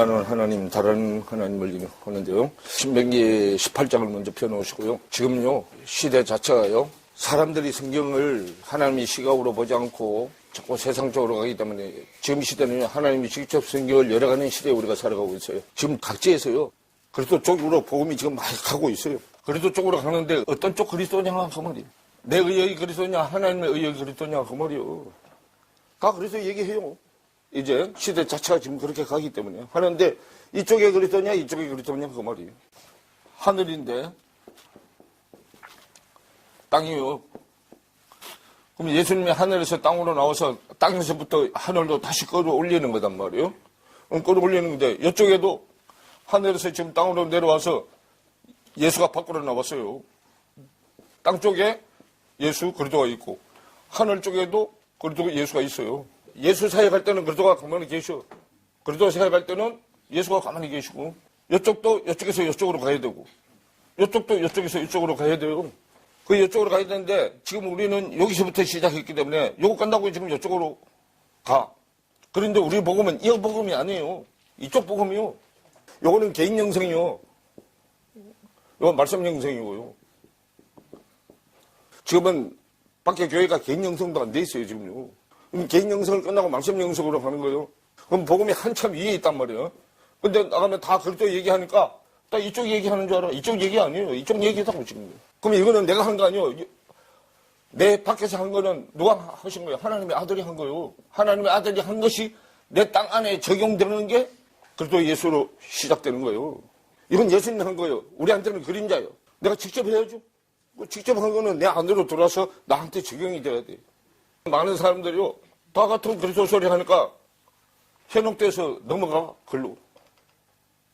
많은 하나님, 다른 하나님을 하는데요. 신명기 18장을 먼저 펴놓으시고요. 지금요, 시대 자체가요, 사람들이 성경을 하나님의 시각으로 보지 않고 자꾸 세상적으로 가기 때문에 지금 시대는 하나님이 직접 성경을 열어가는 시대에 우리가 살아가고 있어요. 지금 각지에서요, 그리스도 쪽으로 복음이 지금 많이 가고 있어요. 그리스도 쪽으로 가는데 어떤 쪽 그리스도냐 그 말이에요. 내 의역이 그리스도냐 하나님의 의역이 그리스도냐 그 말이에요. 다 그래서 얘기해요. 이제 시대 자체가 지금 그렇게 가기 때문에 하는데 이쪽에 그리스도냐 이쪽에 그리스도냐 그 말이에요. 하늘인데 땅이요. 그럼 예수님이 하늘에서 땅으로 나와서 땅에서부터 하늘로 다시 끌어올리는 거단 말이에요. 끌어올리는 건데 이쪽에도 하늘에서 지금 땅으로 내려와서 예수가 밖으로 나왔어요. 땅 쪽에 예수 그리스도가 있고 하늘 쪽에도 그리스도 예수가 있어요. 예수 사역할 때는 그리스도가 가만히 계셔. 그리스도 사역할 때는 예수가 가만히 계시고 이쪽도 이쪽에서 이쪽으로 가야 되고 이쪽도 이쪽에서 이쪽으로 가야 돼요. 그 이쪽으로 가야 되는데 지금 우리는 여기서부터 시작했기 때문에 요거 끝나고 지금 이쪽으로 가. 그런데 우리 복음은 이 복음이 아니에요. 이쪽 복음이요. 요거는 개인 영성이요. 요건 말씀 영성이고요. 지금은 밖에 교회가 개인 영성도 안 돼 있어요, 지금요. 개인 영성을 끝나고 말씀 영성으로 가는 거예요. 그럼 복음이 한참 위에 있단 말이에요. 근데 나가면 다 그리스도 얘기하니까 딱 이쪽 얘기하는 줄 알아. 이쪽 얘기 아니에요. 이쪽 얘기다고 지금. 그럼 이거는 내가 한 거 아니에요. 내 밖에서 한 거는 누가 하신 거예요? 하나님의 아들이 한 거예요. 하나님의 아들이 한 것이 내 땅 안에 적용되는 게 그리스도 예수로 시작되는 거예요. 이건 예수님이 한 거예요. 우리한테는 그림자예요. 내가 직접 해야죠. 직접 한 거는 내 안으로 들어와서 나한테 적용이 돼야 돼. 많은 사람들이요. 다 같은 그리스도 소리 하니까 현혹돼서 넘어가 글로.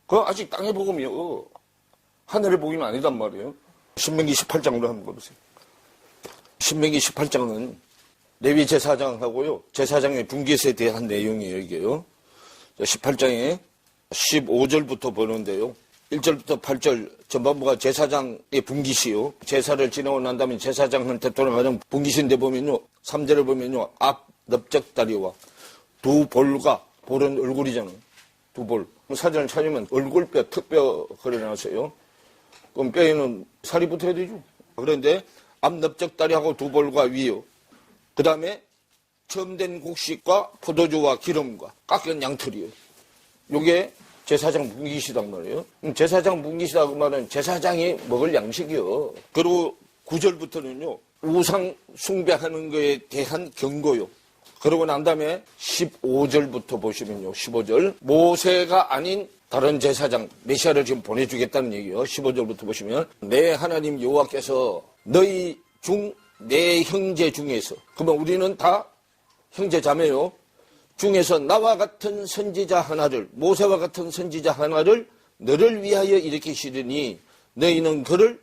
그거 아직 땅의 복음이요. 하늘의 복음이 아니단 말이에요. 신명기 18장으로 한번 보세요. 신명기 18장은 레위 제사장하고요. 제사장의 분깃에 대한 내용이에요. 이게요. 18장에 15절부터 보는데요. 1절부터 8절 전반부가 제사장의 분깃이요. 제사를 지나고 난 다음에 제사장한테 돌아가는 분깃인데 보면요. 3절을 보면요. 앞 넓적다리와 두 볼과 볼은 얼굴이잖아요. 두 볼. 사진을 찾으면 얼굴뼈, 턱뼈 그려놨어요. 그럼 뼈에는 살이 붙어야 되죠. 그런데 앞 넓적다리하고 두 볼과 위요. 그 다음에 첨된 곡식과 포도주와 기름과 깎은 양털이요. 요게 제사장 분깃이란 말이에요. 제사장 분깃이라고 말은 제사장이 먹을 양식이요. 그리고 9절부터는요. 우상 숭배하는 것에 대한 경고요. 그러고 난 다음에 15절부터 보시면요. 15절. 모세가 아닌 다른 제사장 메시아를 지금 보내주겠다는 얘기요. 15절부터 보시면 내 하나님 여호와께서 너희 중 내 형제 중에서 그러면 우리는 다 형제 자매요. 중에서 나와 같은 선지자 하나를 모세와 같은 선지자 하나를 너를 위하여 일으키시리니 너희는 그를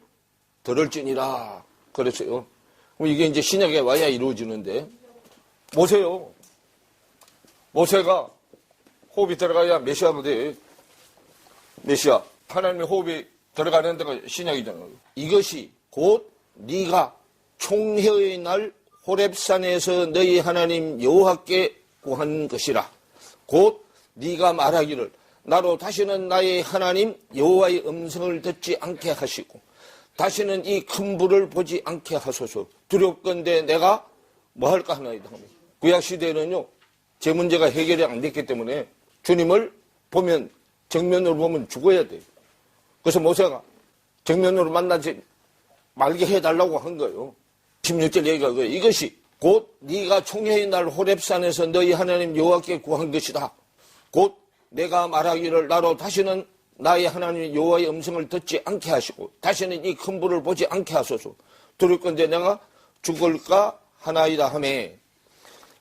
들을지니라 그랬어요. 그럼 이게 이제 신약에 와야 이루어지는데 모세요. 모세가 호흡이 들어가야 메시아가 돼. 메시아. 하나님의 호흡이 들어가는 데가 신약이잖아요. 이것이 곧 네가 총회의 날 호렙산에서 너희 하나님 여호와께 구한 것이라. 곧 네가 말하기를 나로 다시는 나의 하나님 여호와의 음성을 듣지 않게 하시고 다시는 이 큰 불을 보지 않게 하소서. 두렵건대 내가 뭐 할까 하나이다. 구약시대에는요. 제 문제가 해결이 안 됐기 때문에 주님을 보면 정면으로 보면 죽어야 돼요. 그래서 모세가 정면으로 만나지 말게 해달라고 한 거예요. 16절 얘기가 그거예요. 이것이 곧 네가 총회의 날 호렙산에서 너희 하나님 여호와께 구한 것이다. 곧 내가 말하기를 나로 다시는 나의 하나님 여호와의 음성을 듣지 않게 하시고 다시는 이 큰 불을 보지 않게 하소서. 들을 건데 내가 죽을까 하나이다 하매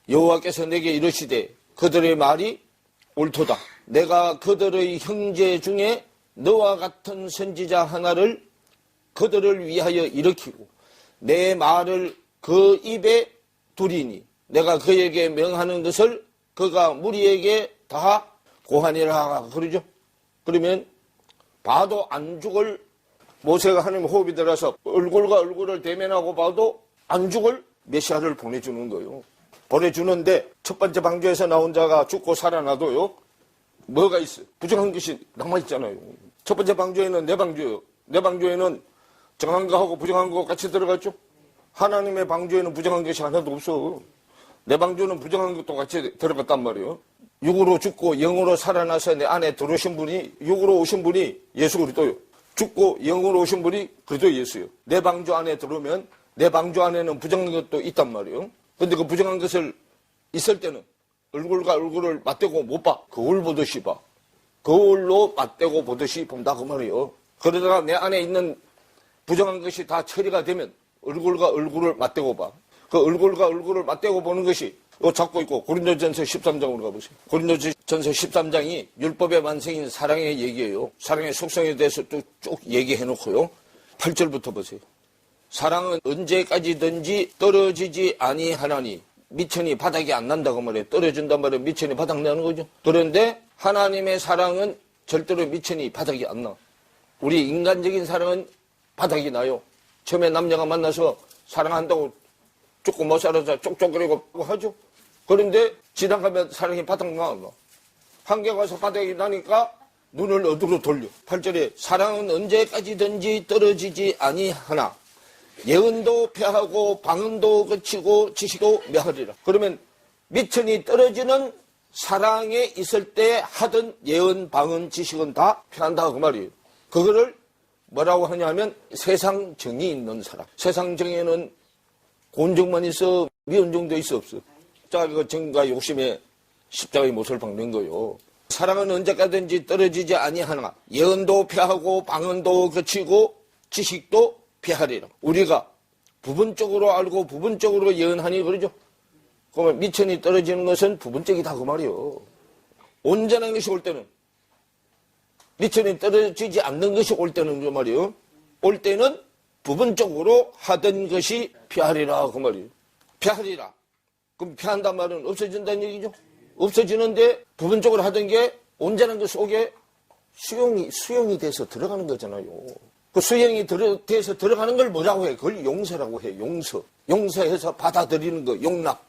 여호와께서 내게 이르시되 그들의 말이 옳도다. 내가 그들의 형제 중에 너와 같은 선지자 하나를 그들을 위하여 일으키고 내 말을 그 입에 두리니 내가 그에게 명하는 것을 그가 무리에게 다 고하니라 그러죠. 그러면 봐도 안 죽을 모세가 하나님 호흡이 들어서 얼굴과 얼굴을 대면하고 봐도 안 죽을 메시아를 보내주는 거예요. 보내주는데 첫 번째 방주에서 나온 자가 죽고 살아나도요. 뭐가 있어? 부정한 것이 남아있잖아요. 첫 번째 방주에는 내 방주예요. 내 방주에는 정한 거하고 부정한 거 같이 들어갔죠? 하나님의 방주에는 부정한 것이 하나도 없어. 내 방주는 부정한 것도 같이 들어갔단 말이에요. 육으로 죽고 영으로 살아나서 내 안에 들어오신 분이, 육으로 오신 분이 예수 그리스도요. 죽고 영으로 오신 분이 그리스도 예수예요. 내 방주 안에 들어오면 내 방주 안에는 부정한 것도 있단 말이에요. 근데 그 부정한 것을 있을 때는 얼굴과 얼굴을 맞대고 못 봐. 거울 보듯이 봐. 거울로 맞대고 보듯이 본다 그 말이에요. 그러다가 내 안에 있는 부정한 것이 다 처리가 되면 얼굴과 얼굴을 맞대고 봐. 그 얼굴과 얼굴을 맞대고 보는 것이 잡고 있고 고린도전서 13장으로 가보세요. 고린도전서 13장이 율법의 완성인 사랑의 얘기예요. 사랑의 속성에 대해서 쭉 얘기해놓고요. 8절부터 보세요. 사랑은 언제까지든지 떨어지지 아니하나니 미천이 바닥이 안 난다고 말해요. 떨어진단 말이에요. 미천이 바닥 나는 거죠. 그런데 하나님의 사랑은 절대로 미천이 바닥이 안 나. 우리 인간적인 사랑은 바닥이 나요. 처음에 남녀가 만나서 사랑한다고 조금 못 살아서 쪽쪽거리고 하죠. 그런데 지나가면 사랑이 바닥 나 안 나. 한계 가서 바닥이 나니까 눈을 어디로 돌려. 8절에 사랑은 언제까지든지 떨어지지 아니하나 예언도 패하고 방언도 거치고 지식도 멸하리라. 그러면 미천이 떨어지는 사랑에 있을 때 하던 예언, 방언, 지식은 다 패한다 그 말이에요. 그거를 뭐라고 하냐면 세상 정이 있는 사람. 세상 정에는 곤정만 있어 미온정도 있어 없어. 그 정과 욕심에 십자가의 못을 박는 거요. 사랑은 언제까지든지 떨어지지 아니하나 예언도 패하고 방언도 거치고 지식도 피하리라. 우리가 부분적으로 알고 부분적으로 예언하니 그러죠. 그러면 미천이 떨어지는 것은 부분적이다 그 말이요. 온전한 것이 올 때는 미천이 떨어지지 않는 것이 올 때는 그 말이요. 올 때는 부분적으로 하던 것이 피하리라 그 말이에요. 피하리라. 그럼 피한단 말은 없어진다는 얘기죠. 없어지는데 부분적으로 하던 게 온전한 것 속에 수용이 돼서 들어가는 거잖아요. 그 수용이 돼서 들어가는 걸 뭐라고 해? 그걸 용서라고 해. 용서. 용서해서 받아들이는 거. 용납.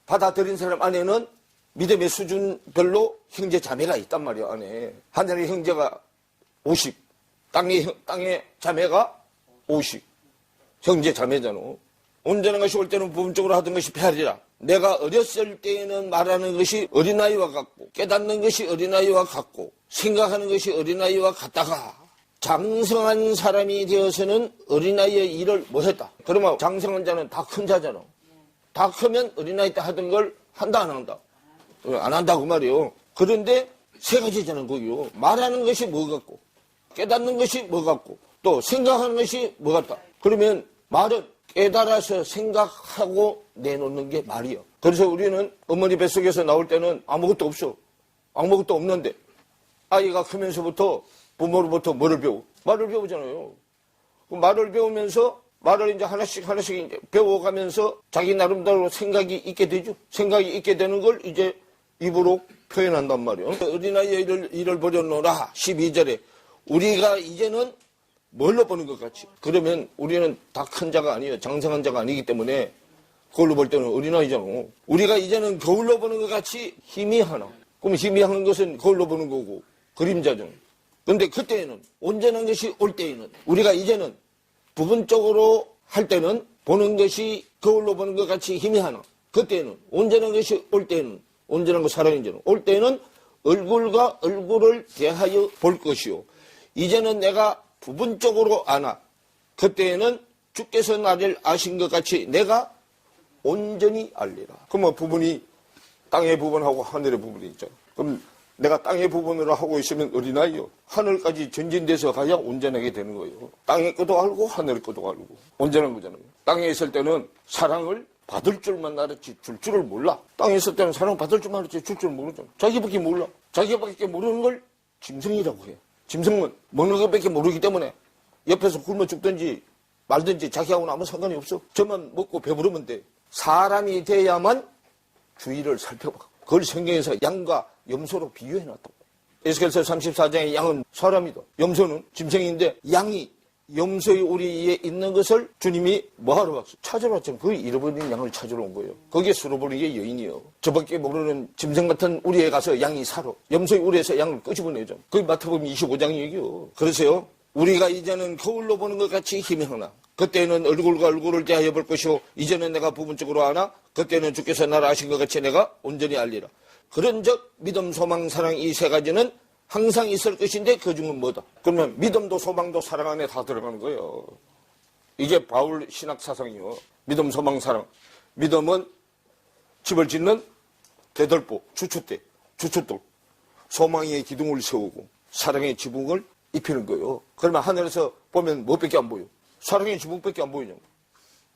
받아들인 사람 안에는 믿음의 수준별로 형제 자매가 있단 말이야 안에. 하늘의 형제가 50. 땅의 자매가 50. 형제 자매잖아. 온전한 것이 올 때는 부분적으로 하던 것이 피하리라. 내가 어렸을 때에는 말하는 것이 어린아이와 같고 깨닫는 것이 어린아이와 같고 생각하는 것이 어린아이와 같다가 장성한 사람이 되어서는 어린아이의 일을 못했다. 그러면 장성한 자는 다 큰 자잖아. 다 크면 어린아이 때 하던 걸 한다 안 한다? 안 한다 그 말이에요. 그런데 세 가지잖아 거기요. 말하는 것이 뭐 같고 깨닫는 것이 뭐 같고 또 생각하는 것이 뭐 같다. 그러면 말은 깨달아서 생각하고 내놓는 게 말이야. 그래서 우리는 어머니 뱃속에서 나올 때는 아무것도 없어. 아무것도 없는데 아이가 크면서부터 부모로부터 뭐를 배워? 말을 배우잖아요. 말을 배우면서 말을 이제 하나씩 이제 배워가면서 자기 나름대로 생각이 있게 되죠. 생각이 있게 되는 걸 이제 입으로 표현한단 말이에요. 어린아이의 일을 보려노라 12절에 우리가 이제는 뭘로 보는 것 같이. 그러면 우리는 다 큰 자가 아니에요. 장성한 자가 아니기 때문에 그걸로 볼 때는 어린아이잖아. 우리가 이제는 거울로 보는 것 같이 희미하나. 그럼 희미한 것은 거울로 보는 거고 그림자죠. 그런데 그때에는 온전한 것이 올 때에는 우리가 이제는 부분적으로 할 때는 보는 것이 거울로 보는 것 같이 희미하나. 그때에는 온전한 것이 올 때에는 온전한 것 살아있는 올 때에는 얼굴과 얼굴을 대하여 볼 것이요. 이제는 내가 부분적으로 아나. 그때에는 주께서 나를 아신 것 같이 내가 온전히 알리라. 그러면 부분이 땅의 부분하고 하늘의 부분이 있잖아. 그럼 내가 땅의 부분으로 하고 있으면 어린아이요. 하늘까지 전진돼서 가야 온전하게 되는 거예요. 땅의 것도 알고 하늘의 것도 알고. 온전한 거잖아요. 땅에 있을 때는 사랑을 받을 줄만 알았지 줄 줄을 몰라. 땅에 있을 때는 사랑 받을 줄만 알았지 줄 줄 모르잖아. 자기밖에 몰라. 자기밖에 모르는 걸 짐승이라고 해. 짐승은 먹는 것밖에 모르기 때문에 옆에서 굶어 죽든지 말든지 자기하고는 아무 상관이 없어. 저만 먹고 배부르면 돼. 사람이 돼야만 주위를 살펴봐. 그걸 성경에서 양과 염소로 비유해놨다고. 에스겔서 34장의 양은 사람이다. 염소는 짐승인데 양이 염소의 우리에 있는 것을 주님이 뭐하러 왔어? 찾으러 왔죠. 그 잃어버린 양을 찾으러 온 거예요. 거기에 수로보리의 여인이요. 저밖에 모르는 짐승 같은 우리에 가서 양이 살아. 염소의 우리에서 양을 끄집어내죠. 그게 마태복음 25장 얘기요. 그러세요. 우리가 이제는 거울로 보는 것 같이 희미하나 그때는 얼굴과 얼굴을 대하여 볼 것이요 이제는 내가 부분적으로 아나 그때는 주께서 나를 아신 것 같이 내가 온전히 알리라. 그런즉 믿음, 소망, 사랑 이 세 가지는 항상 있을 것인데 그 중은 뭐다? 그러면 믿음도 소망도 사랑 안에 다 들어가는 거예요. 이게 바울 신학 사상이요. 믿음, 소망, 사랑. 믿음은 집을 짓는 대들보, 주춧대, 주춧돌. 소망의 기둥을 세우고 사랑의 지붕을 입히는 거예요. 그러면 하늘에서 보면 뭐밖에 안 보여? 사랑의 지붕밖에 안 보이냐고.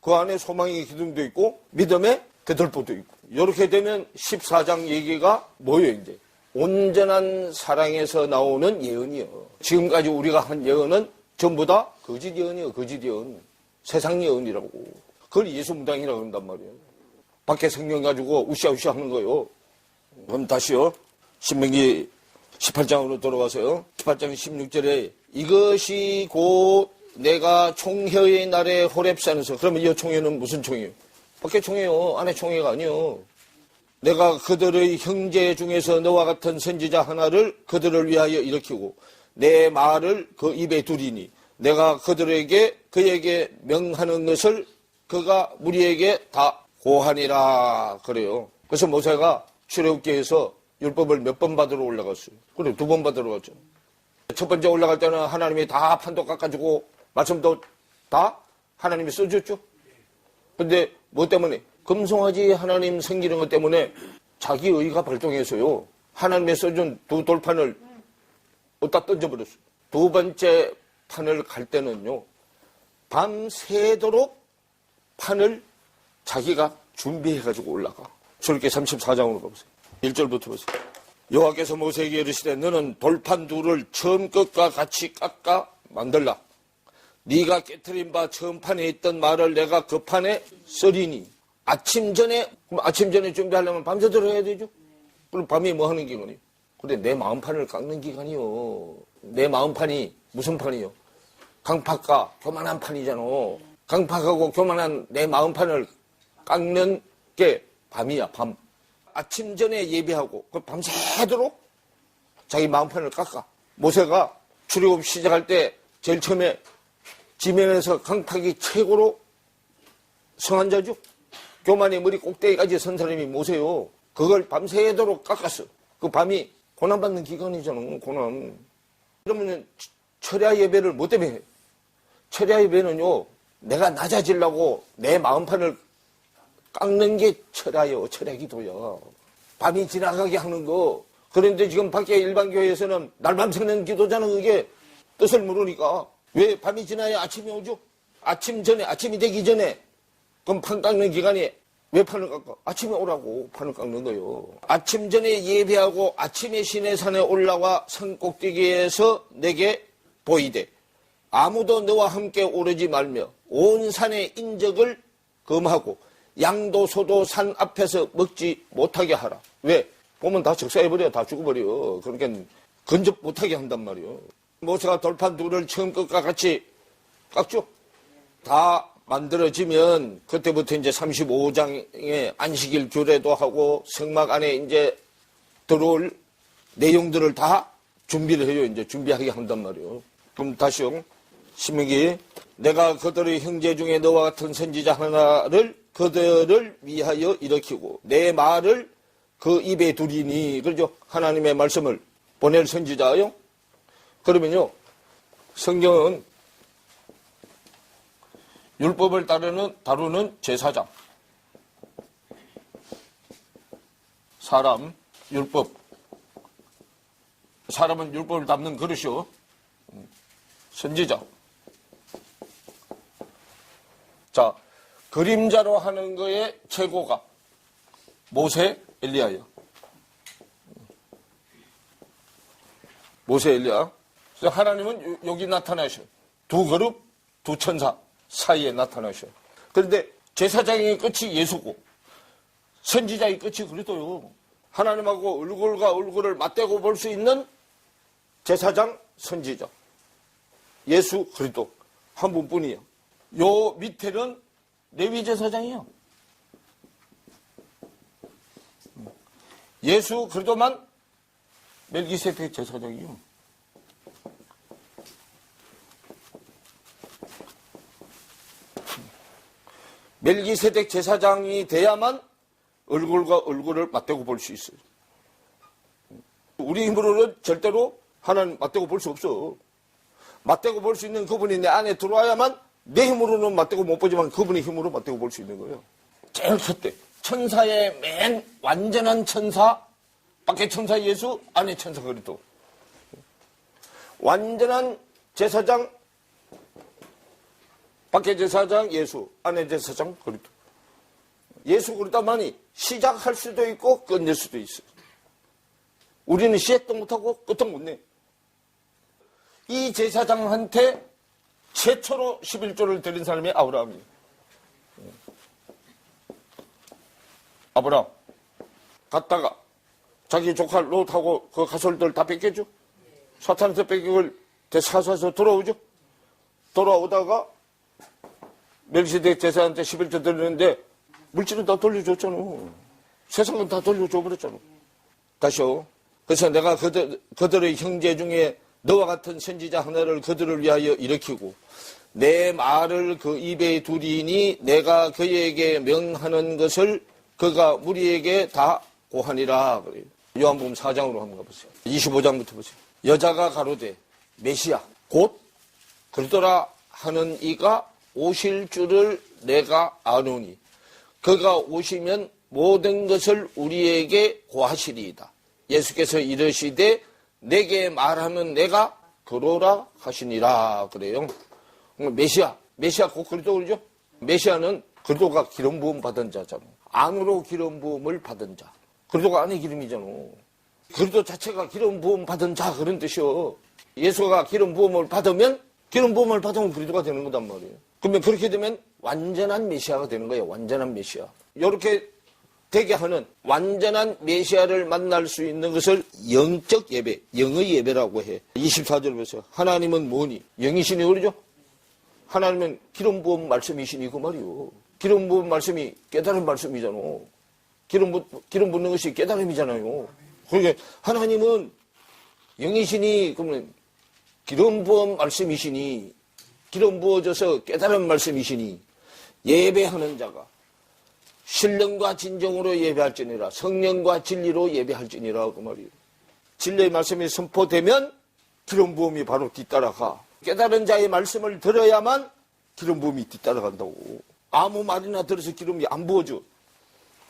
그 안에 소망의 기둥도 있고 믿음의 대들보도 있고. 이렇게 되면 14장 얘기가 뭐예요 이제? 온전한 사랑에서 나오는 예언이요. 지금까지 우리가 한 예언은 전부 다 거짓 예언이요. 거짓 예언. 세상 예언이라고. 그걸 예수 무당이라고 한단 말이에요. 밖에 성경 가지고 우시아우시아 하는 거예요. 그럼 다시요. 신명기 18장으로 돌아가서요. 18장 16절에 이것이 곧 내가 총회의 날에 호렙산에서 그러면 이 총회는 무슨 총회예요? 밖에 총회요. 안에 총회가 아니요. 내가 그들의 형제 중에서 너와 같은 선지자 하나를 그들을 위하여 일으키고 내 말을 그 입에 두리니 내가 그에게 명하는 것을 그가 무리에게 다 고하니라 그래요. 그래서 모세가 출애굽기에서 율법을 몇 번 받으러 올라갔어요. 그래 2번 받으러 갔죠. 첫 번째 올라갈 때는 하나님이 다 판도 깎아주고 말씀도 다 하나님이 써줬죠. 근데 뭐 때문에? 금송아지 하나님 섬기는 것 때문에 자기 의가 발동해서요. 하나님의 써준 2 돌판을 어디다 던져버렸어요. 2번째 판을 갈 때는요. 밤새도록 판을 자기가 준비해가지고 올라가. 출애굽기 34장으로 가보세요. 1절부터 보세요. 여호와께서 모세에게 이르시되 너는 돌판 2를 처음 것과 같이 깎아 만들라. 네가 깨트린 바 처음 판에 있던 말을 내가 그 판에 쓰리니 아침 전에 준비하려면 밤새도록 해야 되죠. 그럼 밤에 뭐 하는 기간이요? 근데 내 마음판을 깎는 기간이요. 내 마음판이 무슨 판이요? 강팍과 교만한 판이잖아. 강팍하고 교만한 내 마음판을 깎는 게 밤이야. 밤. 아침 전에 예배하고 밤새도록 자기 마음판을 깎아. 모세가 출애굽 시작할 때 제일 처음에 지면에서 강팍이 최고로 성한 자죠. 교만의 머리 꼭대기까지 선 사람이 모세요. 그걸 밤새도록 깎았어. 그 밤이 고난받는 기간이잖아. 고난. 그러면 철야 예배를 뭐 때문에 해? 철야 예배는요. 내가 낮아지려고 내 마음판을 깎는 게 철야요. 철야 기도야. 밤이 지나가게 하는 거. 그런데 지금 밖에 일반 교회에서는 날밤 새는 기도잖아. 그게 뜻을 모르니까. 왜 밤이 지나야 아침이 오죠? 아침이 되기 전에 그럼 판 깎는 기간이 왜 판을 깎아? 아침에 오라고 판을 깎는 거예요. 아침 전에 예배하고 아침에 시내산에 올라와 산 꼭대기에서 내게 보이되 아무도 너와 함께 오르지 말며 온 산의 인적을 금하고 양도 소도 산 앞에서 먹지 못하게 하라. 왜? 보면 다 적사해버려. 다 죽어버려. 그러니까 근접 못하게 한단 말이에요. 모세가 돌판 2를 처음 것과 같이 깎죠. 다 만들어지면 그때부터 이제 35장에 안식일 규례도 하고 성막 안에 이제 들어올 내용들을 다 준비를 해요. 이제 준비하게 한단 말이에요. 그럼 다시요. 신명기 내가 그들의 형제 중에 너와 같은 선지자 하나를 그들을 위하여 일으키고 내 말을 그 입에 두리니 그러죠. 하나님의 말씀을 보낼 선지자요. 그러면요. 성경은 율법을 다루는 제사장. 사람, 율법. 사람은 율법을 담는 그릇이요. 선지자. 자, 그림자로 하는 거의 최고가 모세, 엘리야예요. 모세, 엘리야. 그래서 하나님은 여기 나타나셔요. 2 그룹, 2 천사 사이에 나타나셔요. 그런데 제사장의 끝이 예수고 선지자의 끝이 그리스도요. 하나님하고 얼굴과 얼굴을 맞대고 볼 수 있는 제사장, 선지자. 예수 그리스도. 한 분뿐이에요. 요 밑에는 레위 제사장이요. 예수 그리스도만 멜기세덱 제사장이요. 멜기세덱 제사장이 돼야만 얼굴과 얼굴을 맞대고 볼 수 있어요. 우리 힘으로는 절대로 하나님 맞대고 볼 수 없어. 맞대고 볼 수 있는 그분이 내 안에 들어와야만 내 힘으로는 맞대고 못 보지만 그분의 힘으로 맞대고 볼 수 있는 거예요. 제일 첫째, 천사의 맨 완전한 천사, 밖에 천사 예수, 안에 천사 그리스도. 완전한 제사장, 밖에 제사장 예수, 안에 제사장 그리스도. 예수 그리스도만이 시작할 수도 있고 끝낼 수도 있어요. 우리는 시작도 못하고 끝도 못 내. 이 제사장한테 최초로 11조를 드린 사람이 아브라함이에요. 아브라함 갔다가 자기 조카 롯하고 그 가솔들 다 뺏겼죠. 사탄한테 뺏기고 대사사서 돌아오죠. 돌아오다가 멜기세덱 제사한테 11조 드리는데 물질은 다 돌려줬잖아. 세상은 다 돌려줘 버렸잖아. 다시요. 그래서 내가 그들의 형제 중에 너와 같은 선지자 하나를 그들을 위하여 일으키고 내 말을 그 입에 두리니 내가 그에게 명하는 것을 그가 우리에게 다 고하니라. 그래요. 요한복음 4장으로 한번 가보세요. 25장부터 보세요. 여자가 가로되 메시아 곧 그리스도라 하는 이가 오실 줄을 내가 아노니 그가 오시면 모든 것을 우리에게 고하시리이다. 예수께서 이르시되 내게 말하면 내가 그러라 하시니라. 그래요. 메시아 곧 그리스도 그러죠. 메시아는 그리스도가 기름 부음 받은 자잖아. 안으로 기름 부음을 받은 자. 그리스도가 안에 기름이잖아. 그리스도 자체가 기름 부음 받은 자 그런 뜻이요. 예수가 기름 부음을 받으면 그리스도가 되는 거단 말이에요. 그러면 그렇게 되면 완전한 메시아가 되는 거예요. 완전한 메시아. 이렇게 되게 하는 완전한 메시아를 만날 수 있는 것을 영적 예배, 영의 예배라고 해. 24절 보세요. 하나님은 뭐니? 영이시니 그러죠? 하나님은 기름 부음 말씀이시니 그 말이요. 기름 부음 말씀이 깨달은 말씀이잖아. 기름 붓는 것이 깨달음이잖아요. 그러니까 하나님은 영이시니 그러면 기름 부음 말씀이시니 기름 부어져서 깨달은 말씀이시니 예배하는 자가 신령과 진정으로 예배할지니라 성령과 진리로 예배할지니라 그 말이에요. 진리의 말씀이 선포되면 기름 부음이 바로 뒤따라가. 깨달은 자의 말씀을 들어야만 기름 부음이 뒤따라간다고. 아무 말이나 들어서 기름이 안 부어져.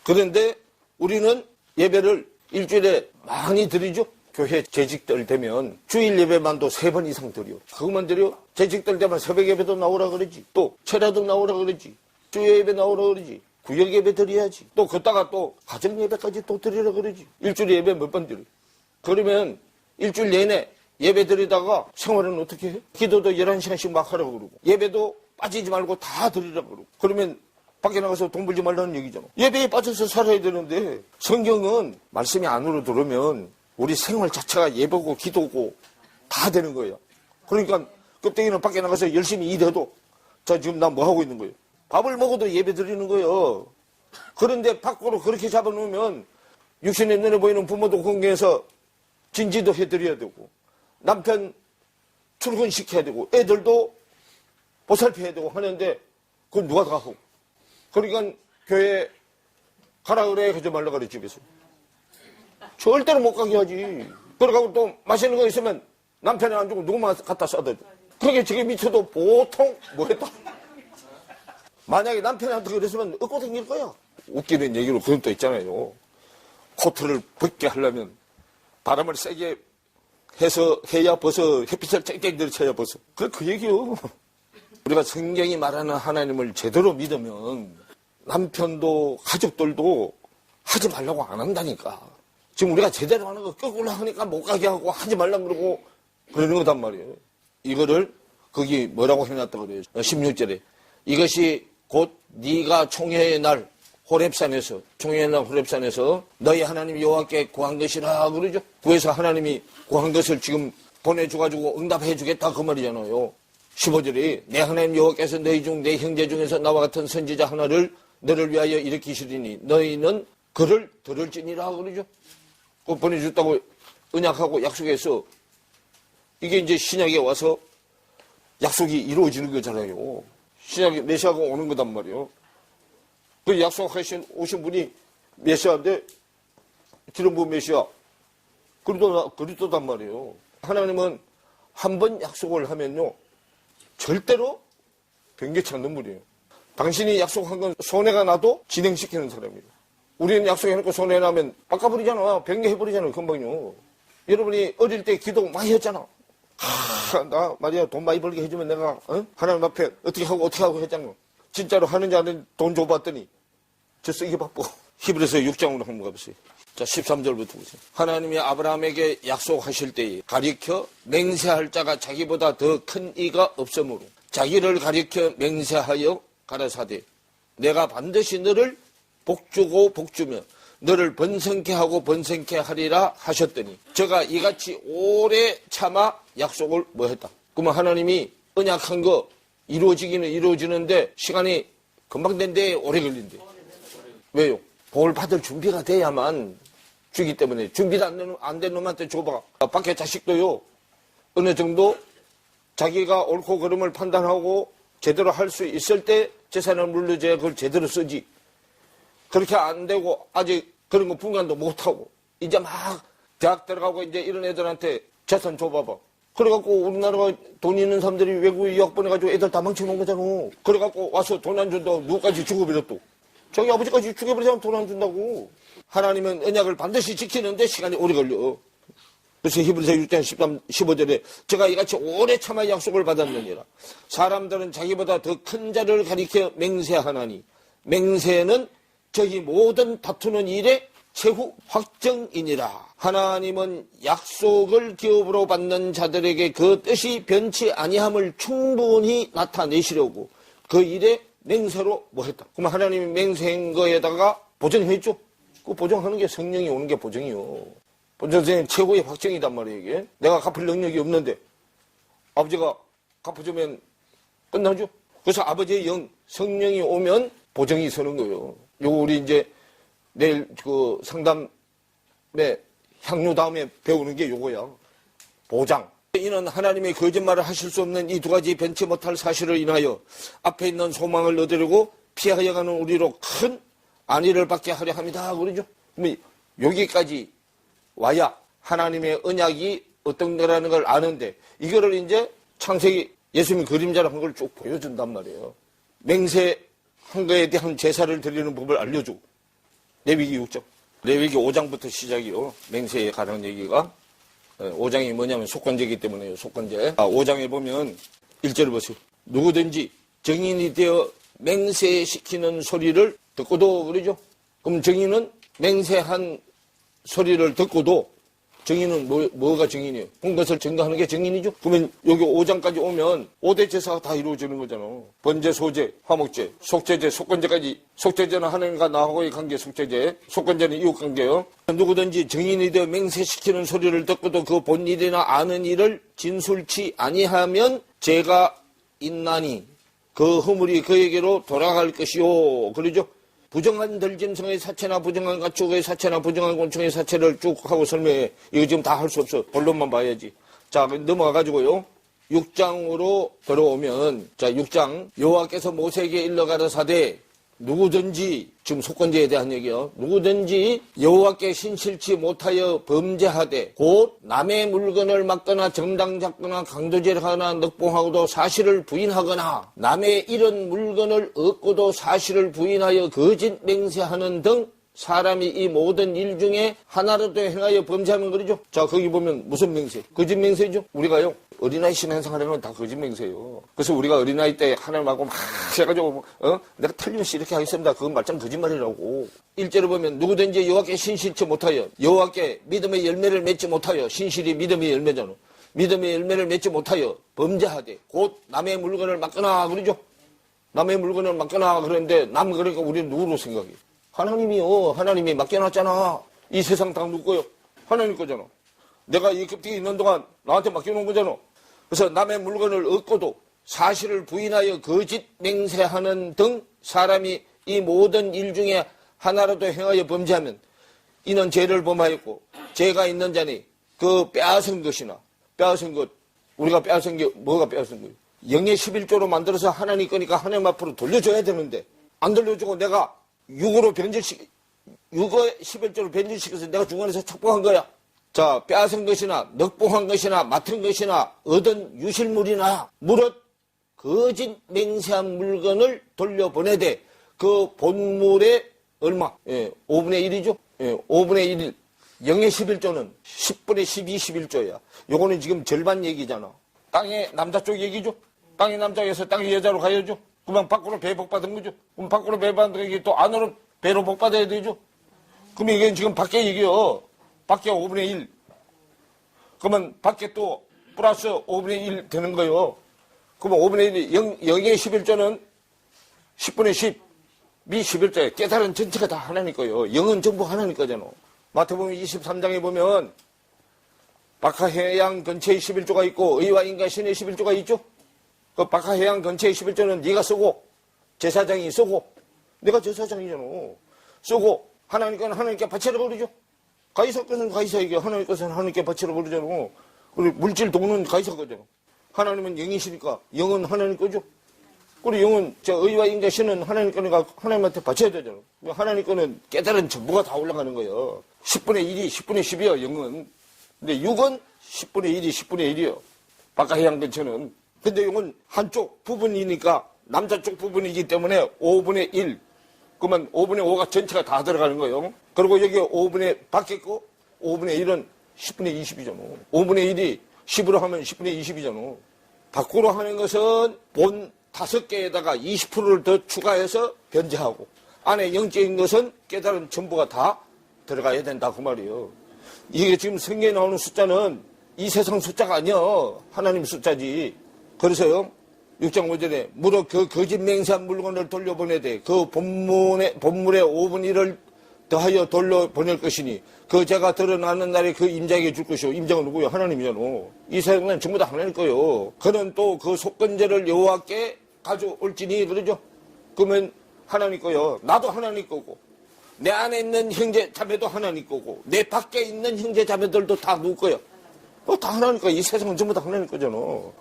그런데 우리는 예배를 일주일에 많이 드리죠. 교회 재직들 되면 주일 예배만도 3번 이상 드려. 그것만 드려. 재직들 되면 새벽 예배도 나오라 그러지. 또 철야도 나오라 그러지. 주일 예배 나오라 그러지. 구역 예배 드려야지. 또 걷다가 또 가정 예배까지 또 드리라 그러지. 일주일에 예배 몇 번 드려. 그러면 일주일 내내 예배 드리다가 생활은 어떻게 해? 기도도 11시간씩 막 하라고 그러고 예배도 빠지지 말고 다 드리라고 그러고 그러면 밖에 나가서 돈 벌지 말라는 얘기잖아. 예배에 빠져서 살아야 되는데 성경은 말씀이 안으로 들어오면 우리 생활 자체가 예배고 기도고 다 되는 거예요. 그러니까 껍데기는 밖에 나가서 열심히 일해도 자 지금 나 뭐 하고 있는 거예요? 밥을 먹어도 예배 드리는 거예요. 그런데 밖으로 그렇게 잡아놓으면 육신의 눈에 보이는 부모도 공경해서 진지도 해드려야 되고 남편 출근시켜야 되고 애들도 보살펴야 되고 하는데 그건 누가 다 하고 그러니까 교회 가라 그래 하지 말라 그래 집에서 절대로 못 가게 하지. 그러고 또 맛있는 거 있으면 남편이 안 주고 누구만 갖다 싸다 줘. 그게 저게 미쳐도 보통 뭐 했다. 만약에 남편한테 그랬으면 얻고 다닐 거야. 웃기는 얘기로 그런 또 있잖아요. 코트를 벗게 하려면 바람을 세게 해서 해야 벗어. 햇빛을 쨍쨍 들이쳐야 벗어. 그 얘기요. 우리가 성경이 말하는 하나님을 제대로 믿으면 남편도 가족들도 하지 말라고 안 한다니까. 지금 우리가 제대로 하는 거 거꾸로 하니까 못 가게 하고 하지 말라고 그러고 그러는 거단 말이에요. 이거를 거기 뭐라고 해놨다 그래요. 16절에 이것이 곧 네가 총회의 날 호렙산에서 총회의 날 호렙산에서 너희 하나님 여호와께 구한 것이라 그러죠. 구해서 하나님이 구한 것을 지금 보내줘가지고 응답해 주겠다 그 말이잖아요. 15절에 내 하나님 여호와께서 너희 중 내 형제 중에서 나와 같은 선지자 하나를 너를 위하여 일으키시리니 너희는 그를 들을지니라 그러죠. 그 보내줬다고 언약하고 약속해서 이게 이제 신약에 와서 약속이 이루어지는 거잖아요. 신약에 메시아가 오는 거단 말이에요. 그 약속하신 오신 분이 메시아인데 기름 부은 메시아 그리스도단 말이에요. 하나님은 한 번 약속을 하면요 절대로 변개치 않는 분이에요. 당신이 약속한 건 손해가 나도 진행시키는 사람이에요. 우리는 약속해놓고 손해나면 바꿔버리잖아. 변개해버리잖아요. 금방요. 여러분이 어릴 때 기도 많이 했잖아. 나 말이야 돈 많이 벌게 해주면 내가 하나님 앞에 어떻게 하고 했잖아. 진짜로 하는지 안 하는지 돈 줘봤더니 저 쓰기 바빠. 히브리서 6장으로 한번 가보세요. 자 13절부터 보세요. 하나님이 아브라함에게 약속하실 때에 가리켜 맹세할 자가 자기보다 더 큰 이가 없으므로 자기를 가리켜 맹세하여 가라사대 내가 반드시 너를 복주고 복주며 너를 번성케 하고 번성케 하리라 하셨더니 저가 이같이 오래 참아 약속을 뭐 했다. 그러면 하나님이 언약한 거 이루어지기는 이루어지는데 시간이 금방 된데 오래 걸린대. 왜요? 복을 받을 준비가 돼야만 주기 때문에 준비가 안 된 놈한테 줘봐. 밖에 자식도요 어느 정도 자기가 옳고 그름을 판단하고 제대로 할 수 있을 때 재산을 물려줘야 그걸 제대로 쓰지. 그렇게 안 되고 아직 그런 거 분간도 못하고 이제 막 대학 들어가고 이제 이런 애들한테 재산 줘봐봐. 그래갖고 우리나라가 돈 있는 사람들이 외국에 유학 보내가지고 애들 다 망쳐놓은 거잖아. 그래갖고 와서 돈 안 준다고 누구까지 죽어버렸또. 자기 아버지까지 죽여버리자면 돈 안 준다고. 하나님은 언약을 반드시 지키는데 시간이 오래 걸려. 그래서 히브리서 6장 15절에 제가 이같이 오래 참아 약속을 받았느니라. 사람들은 자기보다 더 큰 자를 가리켜 맹세하나니 맹세는 저희 모든 다투는 일의 최후 확정이니라. 하나님은 약속을 기업으로 받는 자들에게 그 뜻이 변치 아니함을 충분히 나타내시려고 그 일에 맹세로 뭐 했다. 그럼 하나님이 맹세한 거에다가 보정했죠. 그 보정하는 게 성령이 오는 게 보정이요. 본전생은 최고의 확정이단 말이에요. 이게. 내가 갚을 능력이 없는데 아버지가 갚아주면 끝나죠. 그래서 아버지의 영 성령이 오면 보정이 서는 거예요. 요거 우리 이제 내일 그 상담에 향유 다음에 배우는 게 요거야. 보장. 이는 하나님의 거짓말을 하실 수 없는 이 두 가지 변치 못할 사실을 인하여 앞에 있는 소망을 얻으려고 피하여 가는 우리로 큰 안위를 받게 하려 합니다. 그러죠. 여기까지 와야 하나님의 언약이 어떤 거라는 걸 아는데 이거를 이제 창세기 예수님 그림자로 한 걸 쭉 보여준단 말이에요. 맹세한 거에 대한 제사를 드리는 법을 알려주고 레위기 6장. 레위기 5장부터 시작이요. 맹세에 관한 얘기가. 5장이 뭐냐면 속건제이기 때문에요. 속건제. 5장에 보면 1절을 보세요. 누구든지 정인이 되어 맹세시키는 소리를 듣고도 그러죠. 그럼 정인은 맹세한 소리를 듣고도 정인은 뭐가 정인이에요? 본 것을 증거하는 게 정인이죠. 그러면 여기 5장까지 오면 5대 제사가 다 이루어지는 거잖아. 번제, 소제, 화목제, 속죄제, 속건제까지. 속죄제는 하나님과 나하고의 관계 속죄제, 속건제는 이웃관계요. 누구든지 정인이 되어 맹세시키는 소리를 듣고도 그 본 일이나 아는 일을 진술치 아니하면 죄가 있나니 그 허물이 그에게로 돌아갈 것이요. 그러죠. 부정한 들짐승의 사체나 부정한 가축의 사체나 부정한 곤충의 사체를 쭉 하고 설명해. 이거 지금 다 할 수 없어. 본론만 봐야지. 자, 넘어가가지고요. 6장으로 들어오면, 자, 6장. 여호와께서 모세에게 일러 가라사대 누구든지, 지금 속건제에 대한 얘기요. 누구든지 여호와께 신실치 못하여 범죄하되 곧 남의 물건을 막거나 정당 잡거나 강도질하거나 늑봉하고도 사실을 부인하거나 남의 이런 물건을 얻고도 사실을 부인하여 거짓 맹세하는 등 사람이 이 모든 일 중에 하나라도 행하여 범죄하면 그러죠. 자, 거기 보면 무슨 맹세? 거짓 맹세죠. 우리가요 어린아이 신앙생활하면 다 거짓 맹세예요. 그래서 우리가 어린아이 때 하나님하고 막 해가지고 내가 틀림없이 이렇게 하겠습니다. 그건 말짱 거짓말이라고. 1절에 보면 누구든지 여호와께 신실치 못하여 여호와께 믿음의 열매를 맺지 못하여 신실이 믿음의 열매잖아. 믿음의 열매를 맺지 못하여 범죄하되 곧 남의 물건을 막거나 그러죠. 남의 물건을 막거나 그러는데 남 그러니까 우리는 누구로 생각해? 하나님이요. 하나님이 맡겨놨잖아. 이 세상 다 누구 거요? 하나님 거잖아. 내가 이 껍데기 있는 동안 나한테 맡겨놓은 거잖아. 그래서 남의 물건을 얻고도 사실을 부인하여 거짓 맹세하는 등 사람이 이 모든 일 중에 하나라도 행하여 범죄하면 이는 죄를 범하였고 죄가 있는 자니 그 빼앗은 것이나 빼앗은 것 우리가 빼앗은 게 뭐가 빼앗은 거예요? 영의 11조로 만들어서 하나님 거니까 하나님 앞으로 돌려줘야 되는데 안 돌려주고 내가 육의 11조로 변질시켜서 내가 중간에서 착복한 거야. 자, 빼앗은 것이나 넉봉한 것이나 맡은 것이나 얻은 유실물이나 무릇 거짓 맹세한 물건을 돌려보내되 그 본물의 얼마? 5분의 1이죠? 5분의 1. 영의 11조는 10분의 12, 11조야. 요거는 지금 절반 얘기잖아. 땅의 남자 쪽 얘기죠? 땅의 남자에서 땅의 여자로 가야죠? 그러면 밖으로 배 복받은 거죠? 그럼 밖으로 배 받은 게 또 안으로 배로 복받아야 되죠? 그러면 이게 지금 밖에 얘기요. 밖에 5분의 1. 그러면 밖에 또 플러스 5분의 1 되는 거예요. 그러면 5분의 1, 영의 11조는 10분의 10, 미 11조에 깨달은 전체가 다 하나님 거예요. 영은 전부 하나님 거잖아. 마태복음 23장에 보면 박하해양 근처에 11조가 있고 의와 인과 신의 11조가 있죠. 그 박하해양 근처에 11조는 네가 쓰고 제사장이 쓰고 내가 제사장이잖아. 쓰고 하나님 거는 하나님께 바치라 그러죠. 가이사 것은 가이사에게 하나님 것은 하나님께 바치라 그러잖아. 그리고 물질 돈은 가이사 거잖아. 하나님은 영이시니까 영은 하나님 거죠. 그리고 영은 의와 인과 신은 하나님 거니까 하나님한테 바쳐야 되잖아. 하나님 거는 깨달은 전부가 다 올라가는 거예요. 10분의 1이 10분의 10이요 영은. 근데 6은 10분의 1이 10분의 1이요. 박하해양 근처는. 근데 이건 한쪽 부분이니까 남자 쪽 부분이기 때문에 5분의 1. 그러면 5분의 5가 전체가 다 들어가는 거예요. 그리고 여기 5분의 밖에 거 5분의 1은 10분의 20이잖아. 5분의 1이 10으로 하면 10분의 20이잖아. 밖으로 하는 것은 본 5개에다가 20%를 더 추가해서 변제하고 안에 영적인 것은 깨달은 전부가 다 들어가야 된다 그 말이에요. 이게 지금 성경에 나오는 숫자는 이 세상 숫자가 아니야. 하나님 숫자지. 그래서요. 6장 5절에 무릇 그 거짓 맹세한 물건을 돌려보내되 그 본물의 5분의 1을 더하여 돌려보낼 것이니 그 죄가 드러나는 날에 그 임자에게 줄 것이요. 임자가 누구요? 하나님이잖아. 이 세상은 전부 다 하나님 거요. 그는 또 그 속건제를 여호와께 가져올지니 그러죠. 그러면 하나님 거요. 나도 하나님 거고 내 안에 있는 형제 자매도 하나님 거고 내 밖에 있는 형제 자매들도 다 누구 거요? 다 하나님 거야. 이 세상은 전부 다 하나님 거잖아.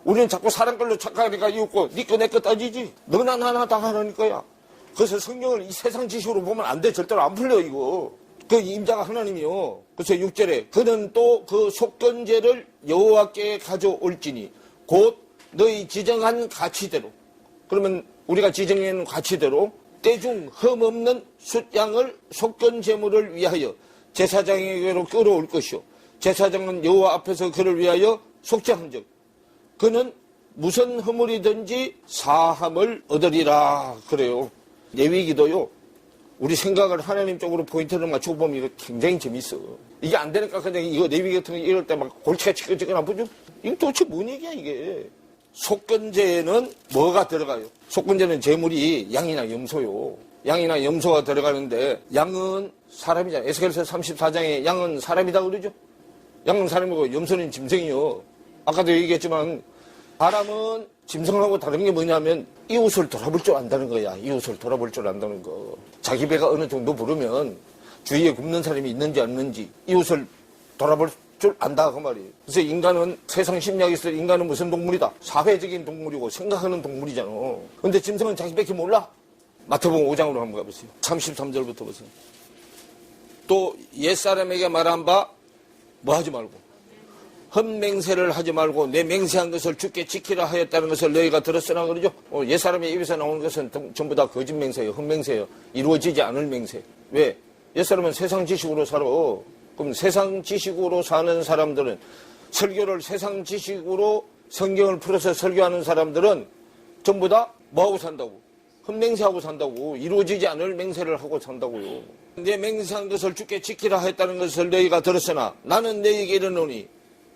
우리는 자꾸 사람 걸로 착각하니까 이웃고 네 거 내 거 따지지. 너나 나나 다 하나님 거야. 그래서 성경을 이 세상 지식으로 보면 안 돼. 절대로 안 풀려 이거. 그 임자가 하나님이요. 그래서 6절에 그는 또 그 속건제를 여호와께 가져올지니 곧 너희 지정한 가치대로. 그러면 우리가 지정해놓은 가치대로 때중 흠없는 숫양을 속건제물을 위하여 제사장에게로 끌어올 것이요. 제사장은 여호와 앞에서 그를 위하여 속죄한즉 그는 무슨 허물이든지 사함을 얻으리라 그래요. 레위기도요. 우리 생각을 하나님 쪽으로 포인트를 맞추고 보면 이거 굉장히 재밌어. 이게 안 되니까 그냥 이거 레위기 같은 거 이럴 때 막 골치가 지끈지끈 아프죠? 이게 도대체 뭔 얘기야 이게. 속건제는 뭐가 들어가요? 속건제는 제물이 양이나 염소요. 양이나 염소가 들어가는데 양은 사람이잖아요. 에스겔서 34장에 양은 사람이다 그러죠? 양은 사람이고 염소는 짐승이요. 아까도 얘기했지만 사람은 짐승하고 다른 게 뭐냐면 이웃을 돌아볼 줄 안다는 거야. 이웃을 돌아볼 줄 안다는 거. 자기 배가 어느 정도 부르면 주위에 굶는 사람이 있는지 없는지 이웃을 돌아볼 줄 안다 그 말이에요. 그래서 인간은 세상 심리학에서 인간은 무슨 동물이다? 사회적인 동물이고 생각하는 동물이잖아. 근데 짐승은 자기 밖에 몰라. 마태복음 5장으로 한번 가보세요. 33절부터 보세요. 또 옛사람에게 말한 바 뭐 하지 말고 헛맹세를 하지 말고 내 맹세한 것을 주께 지키라 하였다는 것을 너희가 들었으나 그러죠. 옛사람의 입에서 나오는 것은 전부 다 거짓 맹세예요. 헛맹세예요. 이루어지지 않을 맹세. 왜? 옛사람은 세상 지식으로 살아. 그럼 세상 지식으로 사는 사람들은 설교를 세상 지식으로 성경을 풀어서 설교하는 사람들은 전부 다 뭐하고 산다고? 헛맹세하고 산다고. 이루어지지 않을 맹세를 하고 산다고요. 내 맹세한 것을 주께 지키라 했다는 것을 너희가 들었으나 나는 너희에게 이르노니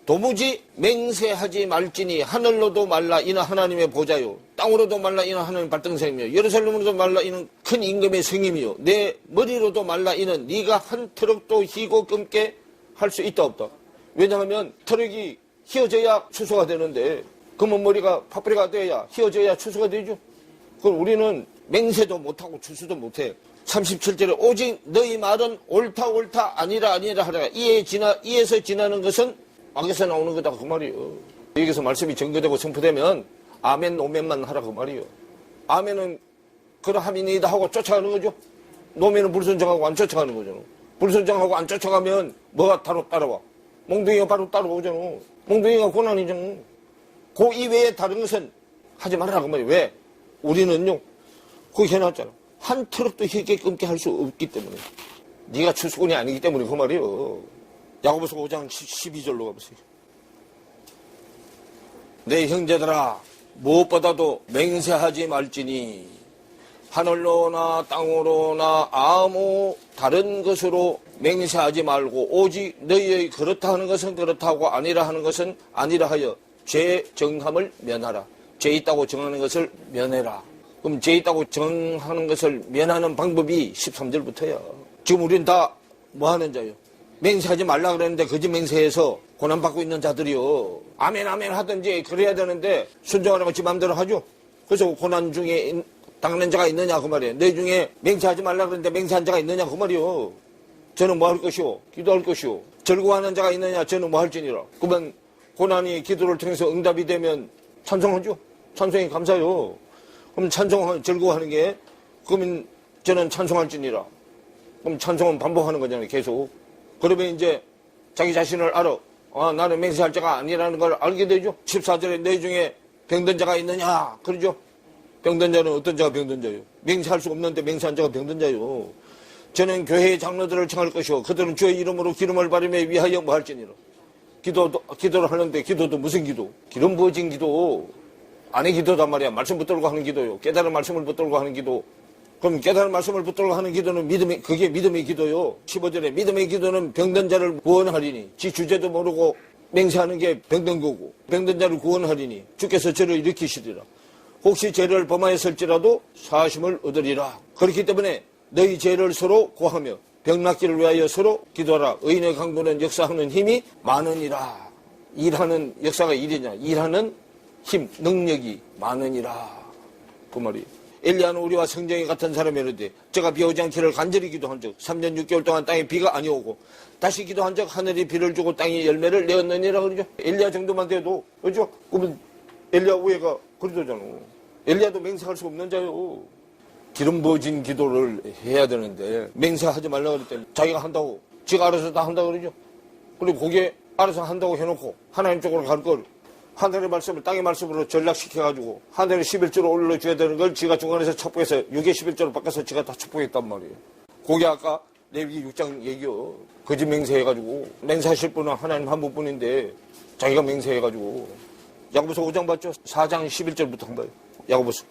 도무지 맹세하지 말지니 하늘로도 말라 이는 하나님의 보좌요 땅으로도 말라 이는 하나님의 발등상이며 예루살렘으로도 말라 이는 큰 임금의 성임이요 내 머리로도 말라 이는 네가 한 트럭도 희고 끊게 할 수 있다 없다. 왜냐하면 트럭이 휘어져야 수소가 되는데 그러면 머리가 파뿌리가 돼야 휘어져야 추수가 되죠. 그럼 우리는 맹세도 못하고 추수도 못해. 37절에 오직 너희 말은 옳다 옳다 아니라 아니라 하라. 이에서 지나는 것은 악에서 나오는 거다 그 말이에요. 여기서 말씀이 전거되고 선포되면 아멘 노멘만 하라 그 말이에요. 아멘은 그러함이니이다 하고 쫓아가는 거죠. 노멘은 불순종하고 안 쫓아가는 거잖아. 불순종하고 안 쫓아가면 뭐가 바로 따라와. 몽둥이가 바로 따라오잖아. 몽둥이가 고난이잖아. 그 이외에 다른 것은 하지 말라 그 말이에요. 왜? 우리는요 그거 해놨잖아. 한 트럭도 힐게 끊게 할 수 없기 때문에. 네가 추수꾼이 아니기 때문에 그 말이에요. 야고보서 5장 12절로 가보세요. 내 형제들아 무엇보다도 맹세하지 말지니 하늘로나 땅으로나 아무 다른 것으로 맹세하지 말고 오직 너희의 그렇다 하는 것은 그렇다고 아니라 하는 것은 아니라 하여 죄 정함을 면하라. 죄 있다고 정하는 것을 면해라. 그럼 죄 있다고 정하는 것을 면하는 방법이 13절부터야. 지금 우린 다 뭐 하는 자요? 맹세하지 말라 그랬는데 거짓 맹세해서 고난받고 있는 자들이요. 아멘 아멘 하든지 그래야 되는데 순종하라고 지 맘대로 하죠. 그래서 고난 중에 당하는 자가 있느냐 그 말이에요. 내 중에 맹세하지 말라 그랬는데 맹세한 자가 있느냐 그 말이요. 저는 뭐 할 것이오? 기도할 것이오. 즐거워하는 자가 있느냐? 저는 뭐 할지니라. 그러면 고난이 기도를 통해서 응답이 되면 찬송하죠. 찬송이 감사요. 그럼 즐거워하는 게 그러면 저는 찬송할지니라. 그럼 찬송은 반복하는 거잖아요. 계속. 그러면 이제 자기 자신을 알아. 아, 나는 맹세할 자가 아니라는 걸 알게 되죠. 14절에 내 중에 병든 자가 있느냐? 그러죠. 병든 자는 어떤 자가 병든 자요? 맹세할 수 없는데 맹세한 자가 병든 자요. 저는 교회의 장로들을 청할 것이요. 그들은 주의 이름으로 기름을 바르며 위하여 뭐 할지니라. 기도를 하는데 기도도 무슨 기도? 기름 부어진 기도. 안의 기도단 말이야. 말씀 붙들고 하는 기도요. 깨달은 말씀을 붙들고 하는 기도. 그럼 깨달은 말씀을 붙들고 하는 기도는 그게 믿음의 기도요. 15절에 믿음의 기도는 병든 자를 구원하리니. 지 주제도 모르고 맹세하는 게 병든 거고. 병든 자를 구원하리니. 주께서 저를 일으키시리라. 혹시 죄를 범하였을지라도 사하심을 얻으리라. 그렇기 때문에 너희 죄를 서로 고하며 병 낫기를 위하여 서로 기도하라. 의인의 강구는 역사하는 힘이 많으니라. 일하는 역사가 일이냐. 일하는 힘, 능력이 많으니라. 그 말이에요. 엘리야는 우리와 성경이 같은 사람이었는데 제가 비 오지 않기를 간절히 기도한 적 3년 6개월 동안 땅에 비가 아니 오고 다시 기도한 적 하늘이 비를 주고 땅이 열매를 내었느니라 그러죠. 엘리야 정도만 돼도 그렇죠? 그러면 엘리야 우애가 그러잖아. 엘리야도 맹세할 수 없는 자요. 기름 부어진 기도를 해야 되는데 맹세하지 말라 그랬더니 자기가 한다고 지가 알아서 다 한다고 그러죠. 그리고 거기에 알아서 한다고 해놓고 하나님 쪽으로 갈 걸 하늘의 말씀을 땅의 말씀으로 전락시켜가지고 하늘의 11조로 올려줘야 되는 걸 지가 중간에서 첩보해서 6의 11조로 바꿔서 지가 다 첩보했단 말이에요. 그게 아까 레위기 6장 얘기요. 거짓 맹세해가지고 맹세하실 분은 하나님 한 분뿐인데 자기가 맹세해가지고 야고보서 5장 봤죠? 4장 11절부터 한 거예요. 야고보서.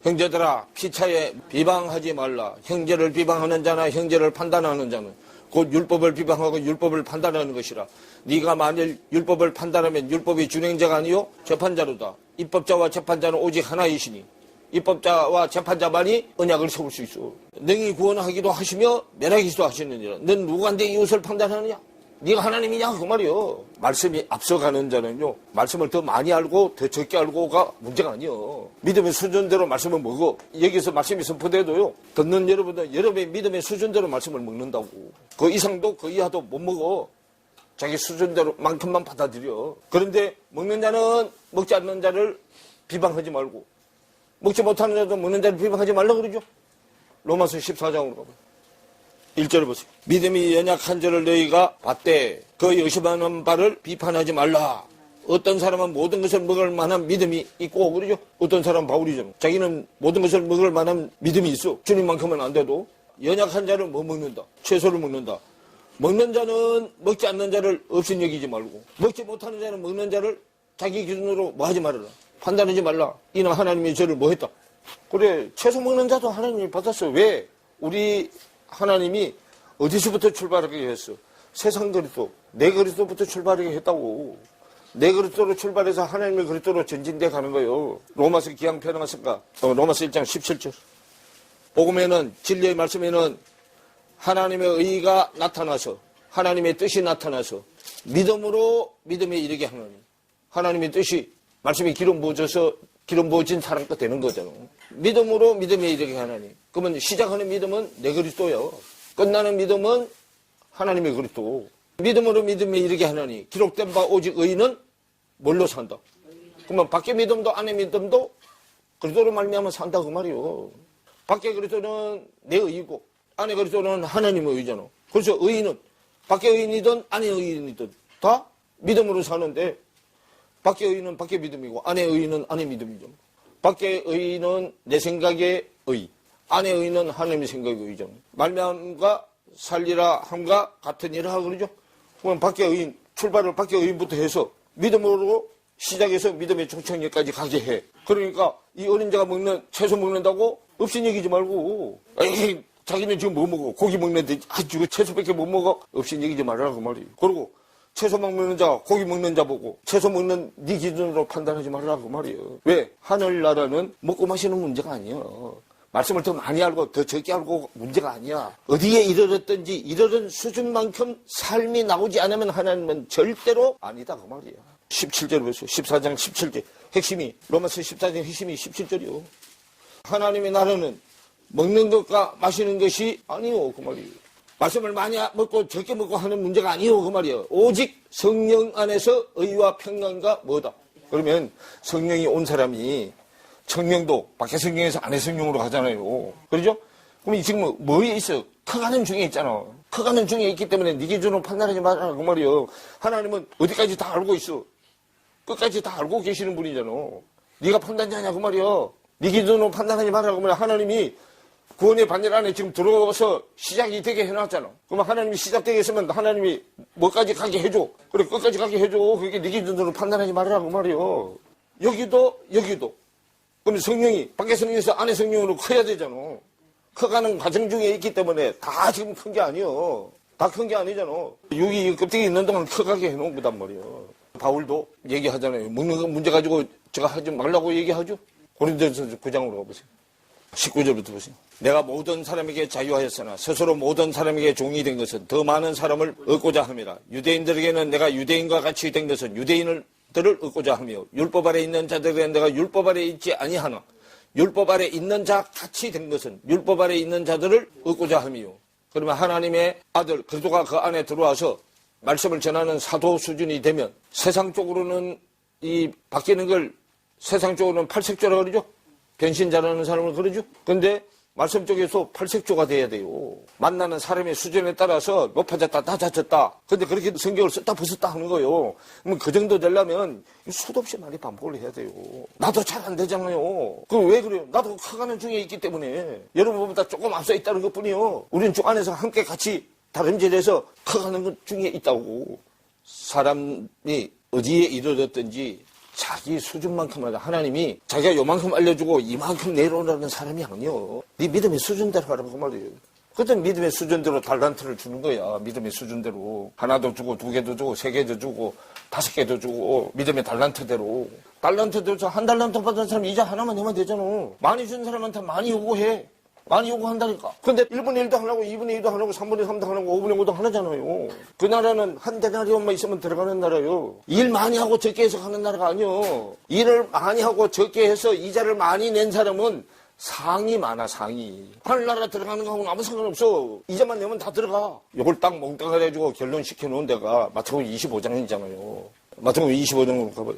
형제들아 피차에 비방하지 말라. 형제를 비방하는 자나 형제를 판단하는 자는 곧 율법을 비방하고 율법을 판단하는 것이라. 네가 만일 율법을 판단하면 율법이 준행자가 아니요 재판자로다. 입법자와 재판자는 오직 하나이시니 입법자와 재판자만이 언약을 세울 수 있어. 능히 구원하기도 하시며 멸하기도 하시느니라. 넌 누구한테 이웃을 판단하느냐? 네가 하나님이냐 그 말이요. 말씀이 앞서가는 자는요 말씀을 더 많이 알고 더 적게 알고가 문제가 아니요. 믿음의 수준대로 말씀을 먹어. 여기서 말씀이 선포돼도요 듣는 여러분들 여러분의 믿음의 수준대로 말씀을 먹는다고. 그 이상도 그 이하도 못 먹어. 자기 수준대로 만큼만 받아들여. 그런데 먹는 자는 먹지 않는 자를 비방하지 말고 먹지 못하는 자도 먹는 자를 비방하지 말라 그러죠. 로마서 14장으로 가봐요. 1절을 보세요. 믿음이 연약한 자를 너희가 봤되 그 의심하는 바를 비판하지 말라. 어떤 사람은 모든 것을 먹을 만한 믿음이 있고 그러죠. 어떤 사람은 바울이잖아. 자기는 모든 것을 먹을 만한 믿음이 있어. 주님만큼은 안 돼도 연약한 자를 뭐 먹는다. 채소를 먹는다. 먹는 자는 먹지 않는 자를 없인 여기지 말고 먹지 못하는 자는 먹는 자를 자기 기준으로 뭐 하지 말아라. 판단하지 말라. 이는 하나님이 저를 뭐 했다. 그래 채소 먹는 자도 하나님이 받았어. 왜? 우리 하나님이 어디서부터 출발하게 했어? 세상 그리스도, 내 그리스도부터 출발하게 했다고. 내 그리스도로 출발해서 하나님의 그리스도로 전진돼 가는 거예요. 로마서 기왕 펴나갔을까? 로마서 1장 17절. 복음에는 진리의 말씀에는 하나님의 의가 나타나서 하나님의 뜻이 나타나서 믿음으로 믿음에 이르게 하느니 하나님의 뜻이 말씀이 기름 부어진 사람 거 되는 거잖아. 믿음으로 믿음에 이르게 하나니. 그러면 시작하는 믿음은 내 그리스도요. 끝나는 믿음은 하나님의 그리스도. 믿음으로 믿음에 이르게 하나니. 기록된 바 오직 의인은 뭘로 산다? 그러면 밖에 믿음도 안에 믿음도 그리스도로 말미암아 산다 그 말이요. 밖에 그리스도는 내 의이고 안에 그리스도는 하나님의 의잖아. 그래서 의인은 밖에 의인이든 안에 의인이든 다 믿음으로 사는데 밖에 의인은 밖에 믿음이고 안에 의인은 안에 믿음이죠. 밖에 의인은 내 생각의 의, 안에 의인은 하나님의 생각의 의죠. 말미암과 살리라 함과 같은 일을 하고 그러죠. 그럼 밖에 의인, 출발을 밖에 의인부터 해서 믿음으로 시작해서 믿음의 종착역까지 가게 해. 그러니까 이 어린 자가 채소 먹는다고 없인 얘기지 말고, 에이, 자기는 지금 뭐 먹어? 고기 먹는데, 지금 채소밖에 못 먹어? 없인 얘기지 말라고 말이에요. 그리고 채소 먹는 자, 고기 먹는 자 보고 채소 먹는 네 기준으로 판단하지 말라고 말이에요. 왜? 하늘나라는 먹고 마시는 문제가 아니에요. 말씀을 더 많이 알고 더 적게 알고 문제가 아니야. 어디에 이르렀든지 이르른 수준만큼 삶이 나오지 않으면 하나님은 절대로 아니다 그 말이야. 17절 보세요. 14장 17절 핵심이 로마서 14장 핵심이 17절이요. 하나님의 나라는 먹는 것과 마시는 것이 아니요 그 말이에요. 말씀을 많이 먹고 적게 먹고 하는 문제가 아니요 그 말이에요. 오직 성령 안에서 의와 평강과 뭐다. 그러면 성령이 온 사람이 성령도 밖에 성령에서 안에 성령으로 가잖아요. 그러죠? 그럼 지금 뭐에 있어요? 커가는 중에 있잖아. 커가는 중에 있기 때문에 네 기준으로 판단하지 말라 그 말이에요. 하나님은 어디까지 다 알고 있어. 끝까지 다 알고 계시는 분이잖아. 네가 판단자냐 그 말이야. 네 기준으로 판단하지 말라 그 말이야. 하나님이 구원의 반열 안에 지금 들어와서 시작이 되게 해놨잖아. 그러면 하나님이 시작되게 했으면 하나님이 뭐까지 가게 해줘. 그래 끝까지 가게 해줘. 그게 네 기준으로 판단하지 말라고 말이요. 여기도. 그럼 성령이 밖에 성령에서 안에 성령으로 커야 되잖아. 커가는 과정 중에 있기 때문에 다 지금 큰 게 아니요. 다 큰 게 아니잖아. 여기 껍데기 있는 동안 커가게 해놓은 거단 말이요. 바울도 얘기하잖아요. 먹는 거 문제 가지고 제가 하지 말라고 얘기하죠. 고린도전서 9장으로 가보세요. 19절부터 보세요. 내가 모든 사람에게 자유하였으나 스스로 모든 사람에게 종이 된 것은 더 많은 사람을 얻고자 함이라. 유대인들에게는 내가 유대인과 같이 된 것은 유대인들을 얻고자 하며 율법 아래 있는 자들에게는 내가 율법 아래 있지 아니하나 율법 아래 있는 자 같이 된 것은 율법 아래 있는 자들을 얻고자 하며. 그러면 하나님의 아들 그리스도가 그 안에 들어와서 말씀을 전하는 사도 수준이 되면 세상 쪽으로는 이 바뀌는 걸 세상 쪽으로는 팔색조라 그러죠. 변신자라는 사람을 그러죠. 근데 말씀 쪽에서 팔색조가 돼야 돼요. 만나는 사람의 수준에 따라서 높아졌다 낮아졌다. 근데 그렇게 성경을 썼다 벗었다 하는 거예요. 그럼 그 정도 되려면 수도 없이 많이 반복을 해야 돼요. 나도 잘 안 되잖아요. 그럼 왜 그래요? 나도 커가는 중에 있기 때문에 여러분보다 조금 앞서 있다는 것뿐이요. 우리는 주 안에서 함께 같이 다름질해서 커가는 것 중에 있다고. 사람이 어디에 이르렀든지 자기 수준만큼 하다. 하나님이 자기가 요만큼 알려주고 이만큼 내려오라는 사람이 아니요. 네 믿음의 수준대로 하라고 말이에요. 그때 믿음의 수준대로 달란트를 주는 거야. 믿음의 수준대로. 하나도 주고 2개도 주고 3개도 주고 5개도 주고 믿음의 달란트대로. 달란트대로 한 달란트 받은 사람 이자 하나만 내면 되잖아. 많이 준 사람한테 많이 요구해. 많이 요구한다니까. 근데 1분의 1도 하려고 2분의 2도 하려고 3분의 3도 하려고 5분의 5도 하나잖아요. 그 나라는 한 데나리온만 있으면 들어가는 나라요. 일 많이 하고 적게 해서 가는 나라가 아니요. 일을 많이 하고 적게 해서 이자를 많이 낸 사람은 상이 많아 상이. 하늘나라 들어가는 거하고는 아무 상관없어. 이자만 내면 다 들어가. 이걸 딱 몽땅 해가지고 결론시켜놓은 데가 마태복음 25장이잖아요. 마태복음 25장으로 가봐요.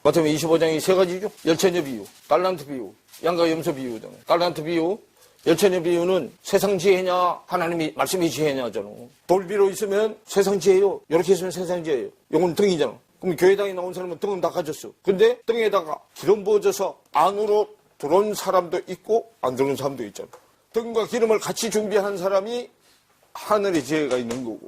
마태복음 25장이 3가지죠. 열처녀 비유, 달란트 비유, 양과 염소 비유잖아요. 달란트 비유, 열처녀 비유는 세상 지혜냐 하나님이 말씀이 지혜냐잖아. 돌비로 있으면 세상 지혜요. 이렇게 있으면 세상 지혜예요. 이건 등이잖아. 그럼 교회당에 나온 사람은 등은 다 가졌어. 근데 등에다가 기름 부어져서 안으로 들어온 사람도 있고 안 들어온 사람도 있잖아. 등과 기름을 같이 준비한 사람이 하늘의 지혜가 있는 거고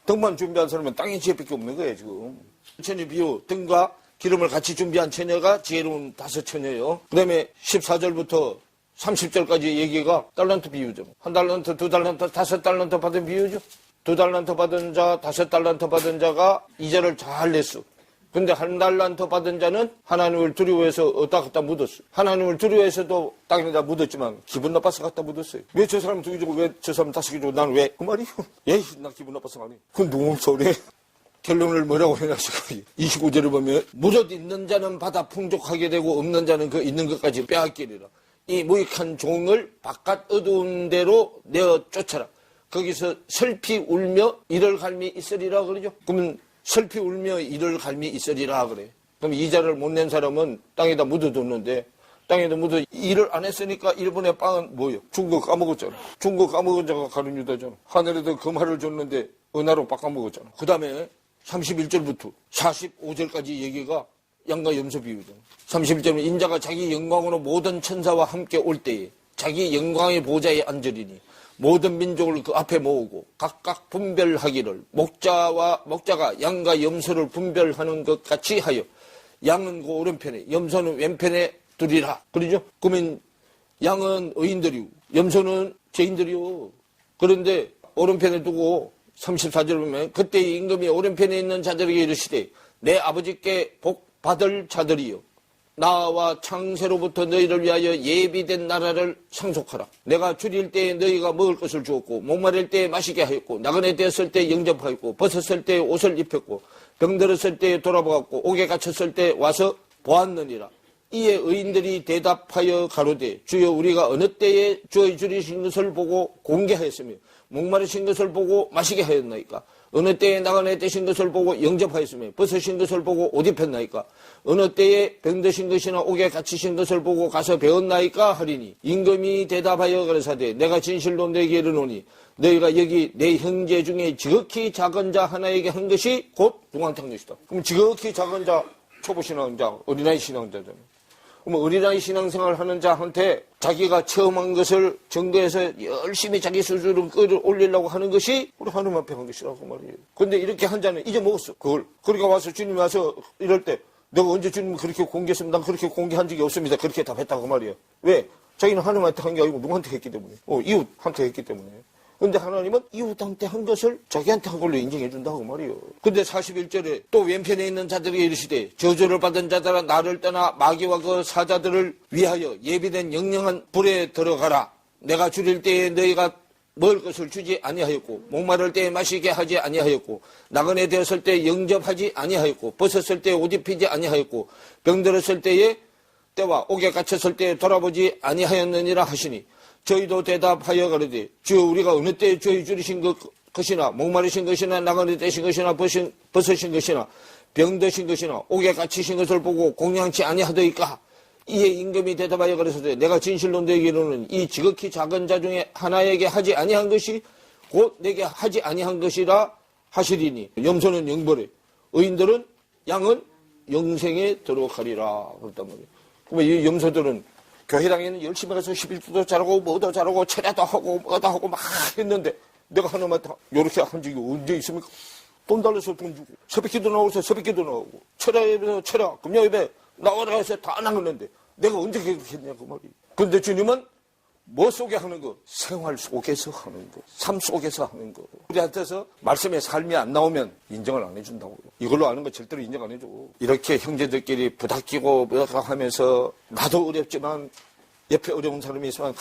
등만 준비한 사람은 땅의 지혜밖에 없는 거예요 지금. 열처녀 비유, 등과 기름을 같이 준비한 처녀가 지혜로운 5처녀예요. 그 다음에 14절부터 30절까지 얘기가 달란트 비유죠. 1달란트, 2달란트, 5달란트 받은 비유죠. 2달란트 받은 자, 5달란트 받은 자가 이자를 잘 냈어. 근데 1달란트 받은 자는 하나님을 두려워해서 어디다 갖다 묻었어. 하나님을 두려워해서도 땅에다 묻었지만 기분 나빠서 갖다 묻었어요. 왜 저 사람 2개 주고 왜 저 사람 5개 주고 나는 왜? 그 말이요. 나 기분 나빠서 안 해. 그건 누군 소리야. 결론을 뭐라고 해놨을까요? 29절을 보면 무릇 있는 자는 받아 풍족하게 되고 없는 자는 그 있는 것까지 빼앗기리라. 이 무익한 종을 바깥 어두운 데로 내어 쫓아라. 거기서 슬피 울며 이를 갈미 있으리라 그러죠. 그러면 슬피 울며 이를 갈미 있으리라 그래. 그럼 이자를 못 낸 사람은 땅에다 묻어뒀는데 땅에다 묻어 일을 안 했으니까 일본의 빵은 뭐예요? 준 거 까먹었잖아. 준 거 까먹은 자가 가룟 유다잖아. 하늘에도 금화를 줬는데 은하로 바꿔먹었잖아. 그 다음에 31절부터 45절까지 얘기가 양과 염소 비유잖아. 31절은 인자가 자기 영광으로 모든 천사와 함께 올 때에 자기 영광의 보좌에 앉으리니 모든 민족을 그 앞에 모으고 각각 분별하기를 목자가 양과 염소를 분별하는 것 같이 하여 양은 그 오른편에 염소는 왼편에 두리라. 그러죠? 그러면 양은 의인들이고 염소는 죄인들이요. 그런데 오른편에 두고 34절 보면 그때 임금이 오른편에 있는 자들에게 이르시되 내 아버지께 복 받을 자들이요 나와 창세로부터 너희를 위하여 예비된 나라를 상속하라. 내가 줄일 때에 너희가 먹을 것을 주었고 목마를 때에 마시게 하였고 나그네 되었을 때에 영접하였고 벗었을 때에 옷을 입혔고 병들었을 때에 돌아보았고 옥에 갇혔을 때에 와서 보았느니라. 이에 의인들이 대답하여 가로되 주여 우리가 어느 때에 주의 줄이신 것을 보고 공개하였으며 목마르신 것을 보고 마시게 하였나이까. 어느 때에 나그네 되신 것을 보고 영접하였으며 벗으신 것을 보고 옷 입혔나이까. 어느 때에 병드신 것이나 옥에 갇히신 것을 보고 가서 배웠나이까 하리니 임금이 대답하여 가라사대 내가 진실로 너에게 이르노니 너희가 여기 내 형제 중에 지극히 작은 자 하나에게 한 것이 곧 중앙탱 것이다. 그럼 지극히 작은 자 초보 신앙자 어린아이 신앙자잖아요. 그럼 어린아이 신앙생활 하는 자한테 자기가 처음 한 것을 증거해서 열심히 자기 수준을 끌어올리려고 하는 것이 우리 하나님 앞에 한 것이라고 말이에요. 근데 이렇게 한 자는 잊어먹었어, 그걸. 그러니까 와서 주님이 와서 이럴 때 내가 언제 주님 그렇게 공개했습니다. 난 그렇게 공개한 적이 없습니다. 그렇게 답했다고 말이에요. 왜? 자기는 하나님한테 한 게 아니고 누구한테 했기 때문에. 이웃한테 했기 때문에. 근데 하나님은 이웃한테 한 것을 자기한테 한 걸로 인정해 준다고 말이에요. 근데 41절에 또 왼편에 있는 자들에게 이르시되 저주를 받은 자들아 나를 떠나 마귀와 그 사자들을 위하여 예비된 영영한 불에 들어가라. 내가 줄일 때에 너희가 먹을 것을 주지 아니하였고 목마를 때에 마시게 하지 아니하였고 나그네 되었을 때 영접하지 아니하였고 벗었을 때에 옷 입히지 아니하였고 병들었을 때에 때와 옥에 갇혔을 때에 돌아보지 아니하였느니라 하시니 저희도 대답하여 가로되 주여 우리가 어느 때에 주의 줄이신 것이나 목마르신 것이나 나그네 되신 것이나 벗으신 것이나 병드신 것이나 옥에 갇히신 것을 보고 공양치 아니하더이까. 이에 임금이 대답하여 가로되 내가 진실로 너에게 이르노니 이 지극히 작은 자 중에 하나에게 하지 아니한 것이 곧 내게 하지 아니한 것이라 하시리니 염소는 영벌에 의인들은 양은 영생에 들어가리라. 그랬단 말이에요. 그러면 이 염소들은 교회당에는 열심히 가서 11조도 잘하고 뭐도 잘하고 철야도 하고 뭐도 하고 막 했는데 내가 하나님한테 이렇게 한 적이 언제 있습니까? 돈 달라서 돈 주고 새벽기도 나오서 새벽기도 나오고 철야에서 철야 금요일에 나오라 해서 다 나갔는데 내가 언제 그렇게 했냐고 말이에요. 근데 주님은 뭐 속에 하는 거? 생활 속에서 하는 거. 삶 속에서 하는 거. 우리한테서 말씀의 삶이 안 나오면 인정을 안 해준다고요. 이걸로 아는 거 절대로 인정 안 해줘. 이렇게 형제들끼리 부닥끼고 뭐가 하면서 나도 어렵지만 옆에 어려운 사람이 있으면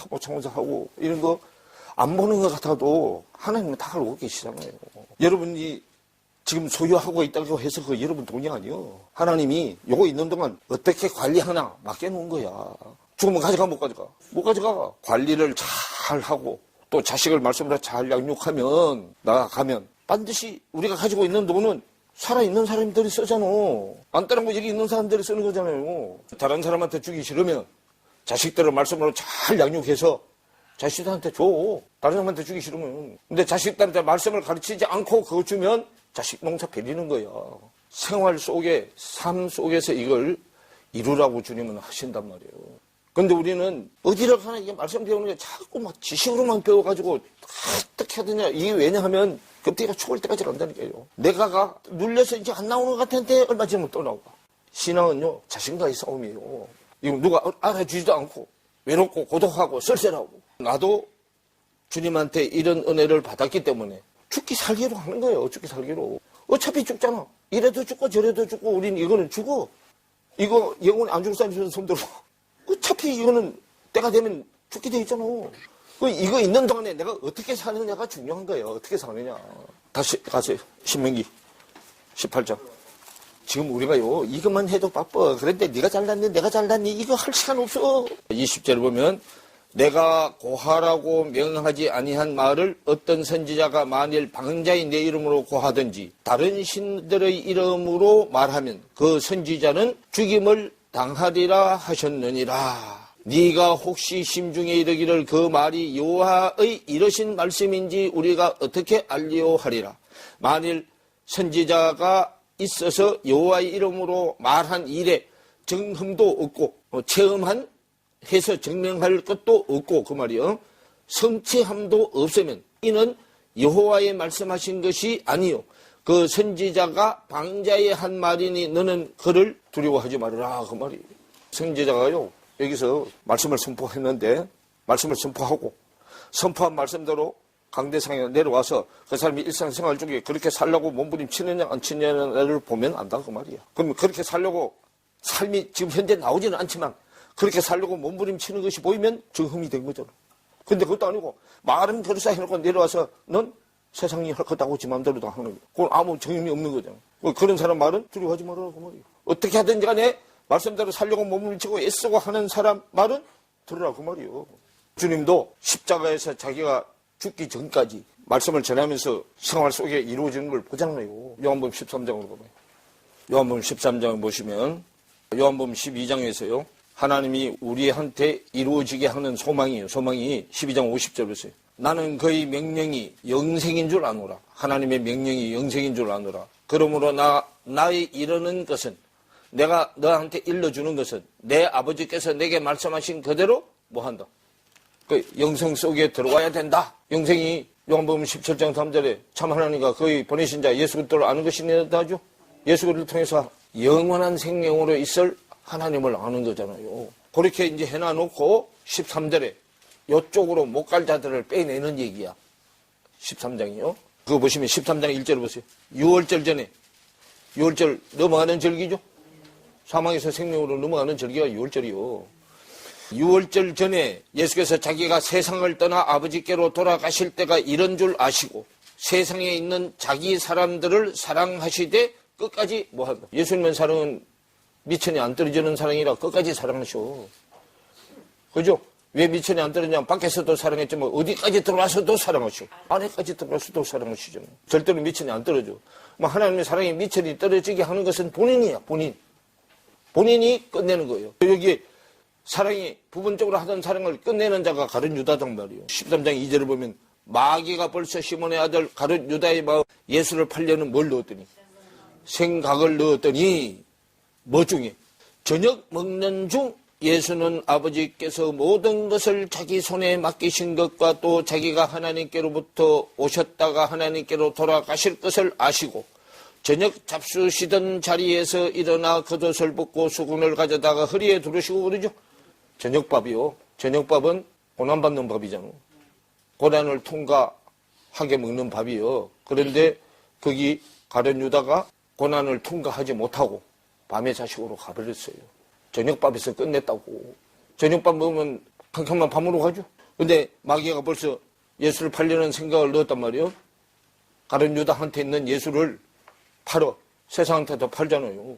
뭐 청소하고 이런 거 안 보는 것 같아도 하나님은 다 알고 계시잖아요. 여러분이 지금 소유하고 있다고 해서 그 여러분 돈이 아니요. 하나님이 요거 있는 동안 어떻게 관리하나 맡겨놓은 거야. 죽으면 가져가 못 가져가? 못 가져가. 관리를 잘 하고 또 자식을 말씀으로 잘 양육하면 나가면 반드시 우리가 가지고 있는 돈은 살아있는 사람들이 쓰잖아. 안 따른 거 여기 있는 사람들이 쓰는 거잖아요. 다른 사람한테 주기 싫으면 자식들을 말씀으로 잘 양육해서 자식들한테 줘. 다른 사람한테 주기 싫으면. 근데 자식들한테 말씀을 가르치지 않고 그거 주면 자식 농사 베리는 거야. 생활 속에, 삶 속에서 이걸 이루라고 주님은 하신단 말이에요. 근데 우리는 어디를 가나 이게 말씀 배우는 게 자꾸 막 지식으로만 배워가지고 어떻게 하느냐. 이게 왜냐하면 급기가 죽을 때까지 간다니까요. 내가가 눌려서 이제 안 나오는 것 같은데 얼마 지나면 또 나오고. 신앙은요, 자신과의 싸움이에요. 이거 누가 알아주지도 않고 외롭고 고독하고 쓸쓸하고. 나도 주님한테 이런 은혜를 받았기 때문에 죽기 살기로 하는 거예요. 죽기 살기로. 어차피 죽잖아. 이래도 죽고 저래도 죽고 우린 이거는 죽어. 이거 영혼이 안 죽을 사람이 손들어. 어차피 이거는 때가 되면 죽게 돼 있잖아. 이거 있는 동안에 내가 어떻게 사느냐가 중요한 거예요. 어떻게 사느냐. 다시 가세요. 신명기 18장. 지금 우리가요, 이것만 해도 바빠. 그런데 네가 잘났니, 내가 잘났니, 이거 할 시간 없어. 20절을 보면, 내가 고하라고 명하지 아니한 말을 어떤 선지자가 만일 방자인 내 이름으로 고하든지 다른 신들의 이름으로 말하면 그 선지자는 죽임을 당하리라 하셨느니라. 네가 혹시 심중에 이르기를 그 말이 여호와의 이러신 말씀인지 우리가 어떻게 알리오하리라. 만일 선지자가 있어서 여호와의 이름으로 말한 일에 정흠도 없고 체험한 해서 증명할 것도 없고 그 말이요. 성취함도 없으면 이는 여호와의 말씀하신 것이 아니요. 그 선지자가 방자에 한 말이니 너는 그를 두려워하지 말아라. 그 말이. 선지자가요. 여기서 말씀을 선포했는데 말씀을 선포하고 선포한 말씀대로 강대상에 내려와서 그 사람이 일상생활 중에 그렇게 살려고 몸부림치느냐 안 치느냐를 보면 안다. 그 말이야. 그럼 그렇게 살려고 삶이 지금 현재 나오지는 않지만 그렇게 살려고 몸부림치는 것이 보이면 정흠이 된 거잖아. 근데 그것도 아니고 말은 그렇사 해놓고 내려와서 넌 세상이 할 것 하고 지 마음대로 다 하는 거야. 그건 아무 정흠이 없는 거잖아. 그런 사람 말은 두려워하지 말아라. 그 말이야. 어떻게 하든지 간에 말씀대로 살려고 몸부림치고 애쓰고 하는 사람 말은 들으라. 그 말이요. 주님도 십자가에서 자기가 죽기 전까지 말씀을 전하면서 생활 속에 이루어지는 걸 보잖아요. 요한복음 13장으로 보면. 요한복음 13장을 보시면 요한복음 12장에서요. 하나님이 우리한테 이루어지게 하는 소망이에요. 소망이 12장 50절 보세요. 나는 그의 명령이 영생인 줄 아노라. 하나님의 명령이 영생인 줄 아노라. 그러므로 나의 이르는 것은 내가 너한테 일러주는 것은 내 아버지께서 내게 말씀하신 그대로 뭐한다. 그 영생 속에 들어와야 된다. 영생이 요한복음 17장 3절에 참 하나님과 그의 보내신 자 예수 그리스도를 아는 것이 내다죠. 예수 그리스도를 통해서 영원한 생명으로 있을 하나님을 아는 거잖아요. 그렇게 이제 해놔놓고 13절에 이쪽으로 못 갈 자들을 빼내는 얘기야. 13장이요. 그거 보시면 13장 1절 보세요. 6월절 전에 6월절 넘어가는 절기죠. 사망에서 생명으로 넘어가는 절기가 6월절이요. 6월절 전에 예수께서 자기가 세상을 떠나 아버지께로 돌아가실 때가 이런 줄 아시고 세상에 있는 자기 사람들을 사랑하시되 끝까지 뭐한다. 예수님의 사랑은 미천이 안 떨어지는 사랑이라 끝까지 사랑하셔. 그죠? 왜 미천이 안 떨어지냐면 밖에서도 사랑했지만 어디까지 들어와서도 사랑하셔. 안에까지 들어와서도 사랑하시잖아요. 절대로 미천이 안 떨어져. 하나님의 사랑이 미천이 떨어지게 하는 것은 본인이야. 본인이 끝내는 거예요. 여기 사랑이 부분적으로 하던 사랑을 끝내는 자가 가룟 유다단 말이에요. 13장 2절을 보면 마귀가 벌써 시몬의 아들 가룟 유다의 마음 예수를 팔려는 뭘 넣었더니 생각을 넣었더니 뭐 중에 저녁 먹는 중 예수는 아버지께서 모든 것을 자기 손에 맡기신 것과 또 자기가 하나님께로부터 오셨다가 하나님께로 돌아가실 것을 아시고 저녁 잡수시던 자리에서 일어나 겉옷을 벗고 수건을 가져다가 허리에 두르시고 그러죠. 저녁밥이요. 저녁밥은 고난받는 밥이잖아. 고난을 통과하게 먹는 밥이요. 그런데 거기 가룟 유다가 고난을 통과하지 못하고 밤의 자식으로 가버렸어요. 저녁밥에서 끝냈다고. 저녁밥 먹으면 캄캄한 밤으로 가죠. 근데 마귀가 벌써 예수를 팔려는 생각을 넣었단 말이에요. 가룟 유다한테 있는 예수를 팔어 세상한테도 팔잖아요.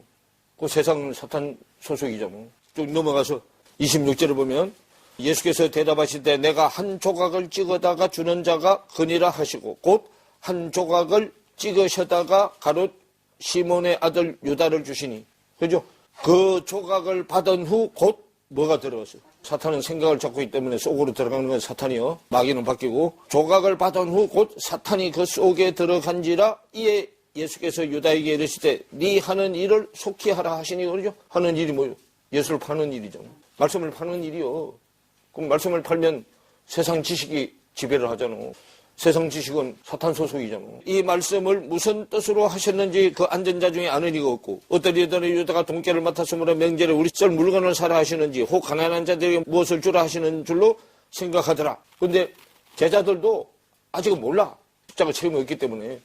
그 세상은 사탄 소속이잖아. 쭉 넘어가서 26절을 보면 예수께서 대답하실 때 내가 한 조각을 찍어다가 주는 자가 그니라 하시고 곧 한 조각을 찍으셔다가 가롯 시몬의 아들 유다를 주시니 그죠? 그 조각을 받은 후 곧 뭐가 들어갔어요? 사탄은 생각을 잡고 있기 때문에 속으로 들어가는 건 사탄이요. 마귀는 바뀌고 조각을 받은 후 곧 사탄이 그 속에 들어간지라 이에 예수께서 유다에게 이르시되 네 하는 일을 속히 하라 하시니 그러죠? 하는 일이 뭐예요? 예수를 파는 일이잖아요. 말씀을 파는 일이요. 그럼 말씀을 팔면 세상 지식이 지배를 하잖아. 세상 지식은 사탄 소속이잖아. 이 말씀을 무슨 뜻으로 하셨는지 그 앉은 자 중에 아는 이가 없고 어떤 이들은 유다가 돈깨를 맡았으므로 명절에 우리 쓸 물건을 사라 하시는지 혹 가난한 자들에게 무엇을 주라 하시는 줄로 생각하더라. 그런데 제자들도 아직은 몰라. 십자가 체험이 없기 때문에.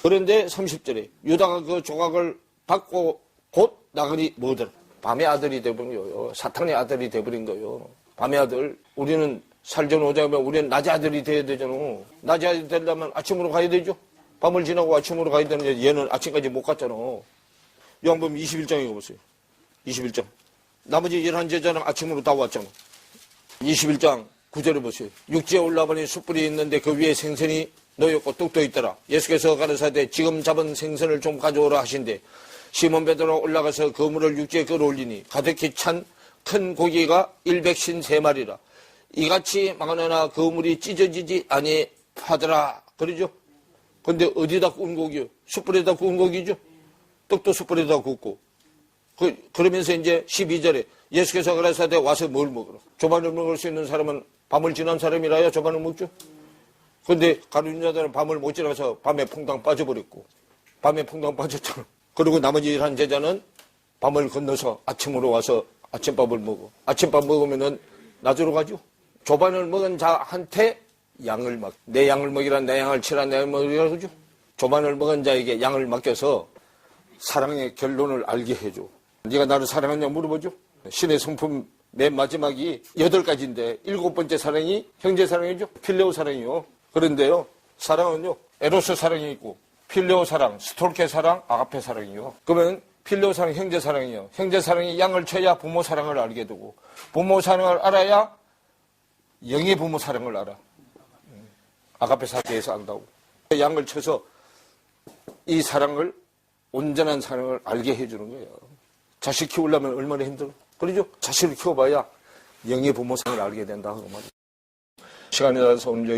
그런데 30절에 유다가 그 조각을 받고 곧 나가니 뭐더라. 밤의 아들이 되버린 거예요. 사탄의 아들이 되버린 거예요. 밤의 아들. 우리는 살전 오자면 우리는 낮의 아들이 돼야 되잖아. 낮의 아들이 되려면 아침으로 가야 되죠. 밤을 지나고 아침으로 가야 되는데 얘는 아침까지 못 갔잖아. 요한복음 21장에 가보세요. 21장. 나머지 11제자는 아침으로 다 왔잖아. 21장 9절에 보세요. 육지에 올라버린 숯불이 있는데 그 위에 생선이 놓였고 뚝 떠 있더라. 예수께서 가라사대 지금 잡은 생선을 좀 가져오라 하신대. 시몬 베드로가 올라가서 그물을 육지에 끌어올리니 가득히 찬 큰 고기가 153마리라. 이같이 많으나 그물이 찢어지지 아니하더라. 그러죠? 근데 어디다 구운 고기요? 숯불에다 구운 고기죠? 떡도 숯불에다 굽고. 그러면서 이제 12절에 예수께서 가라사대 와서 뭘 먹으라. 조반을 먹을 수 있는 사람은 밤을 지난 사람이라야 조반을 먹죠? 근데 가룟유다는 밤을 못 지나서 밤에 퐁당 빠져버렸고. 밤에 퐁당 빠졌잖아. 그리고 나머지 11제자는 밤을 건너서 아침으로 와서 아침밥을 먹어. 아침밥 먹으면은 낮으로 가죠. 조반을 먹은 자한테 양을 내 양을 먹이라, 내 양을 치라, 내 양을 먹이라 그러죠. 조반을 먹은 자에게 양을 맡겨서 사랑의 결론을 알게 해줘. 네가 나를 사랑하냐 물어보죠. 신의 성품 맨 마지막이 8가지인데 7번째 사랑이 형제 사랑이죠. 필레오 사랑이요. 그런데요, 사랑은요, 에로스 사랑이 있고 필레오 사랑, 스톨케 사랑, 아가페 사랑이요. 그러면 필레오 사랑, 형제 사랑이요. 형제 사랑이 양을 쳐야 부모 사랑을 알게 되고, 부모 사랑을 알아야 영의 부모 사랑을 알아. 아가페 사랑에서 안다고. 양을 쳐서 이 사랑을, 온전한 사랑을 알게 해주는 거예요. 자식 키우려면 얼마나 힘들어. 그러죠? 자식을 키워봐야 영의 부모 사랑을 알게 된다. 시간이 나서 오늘 여기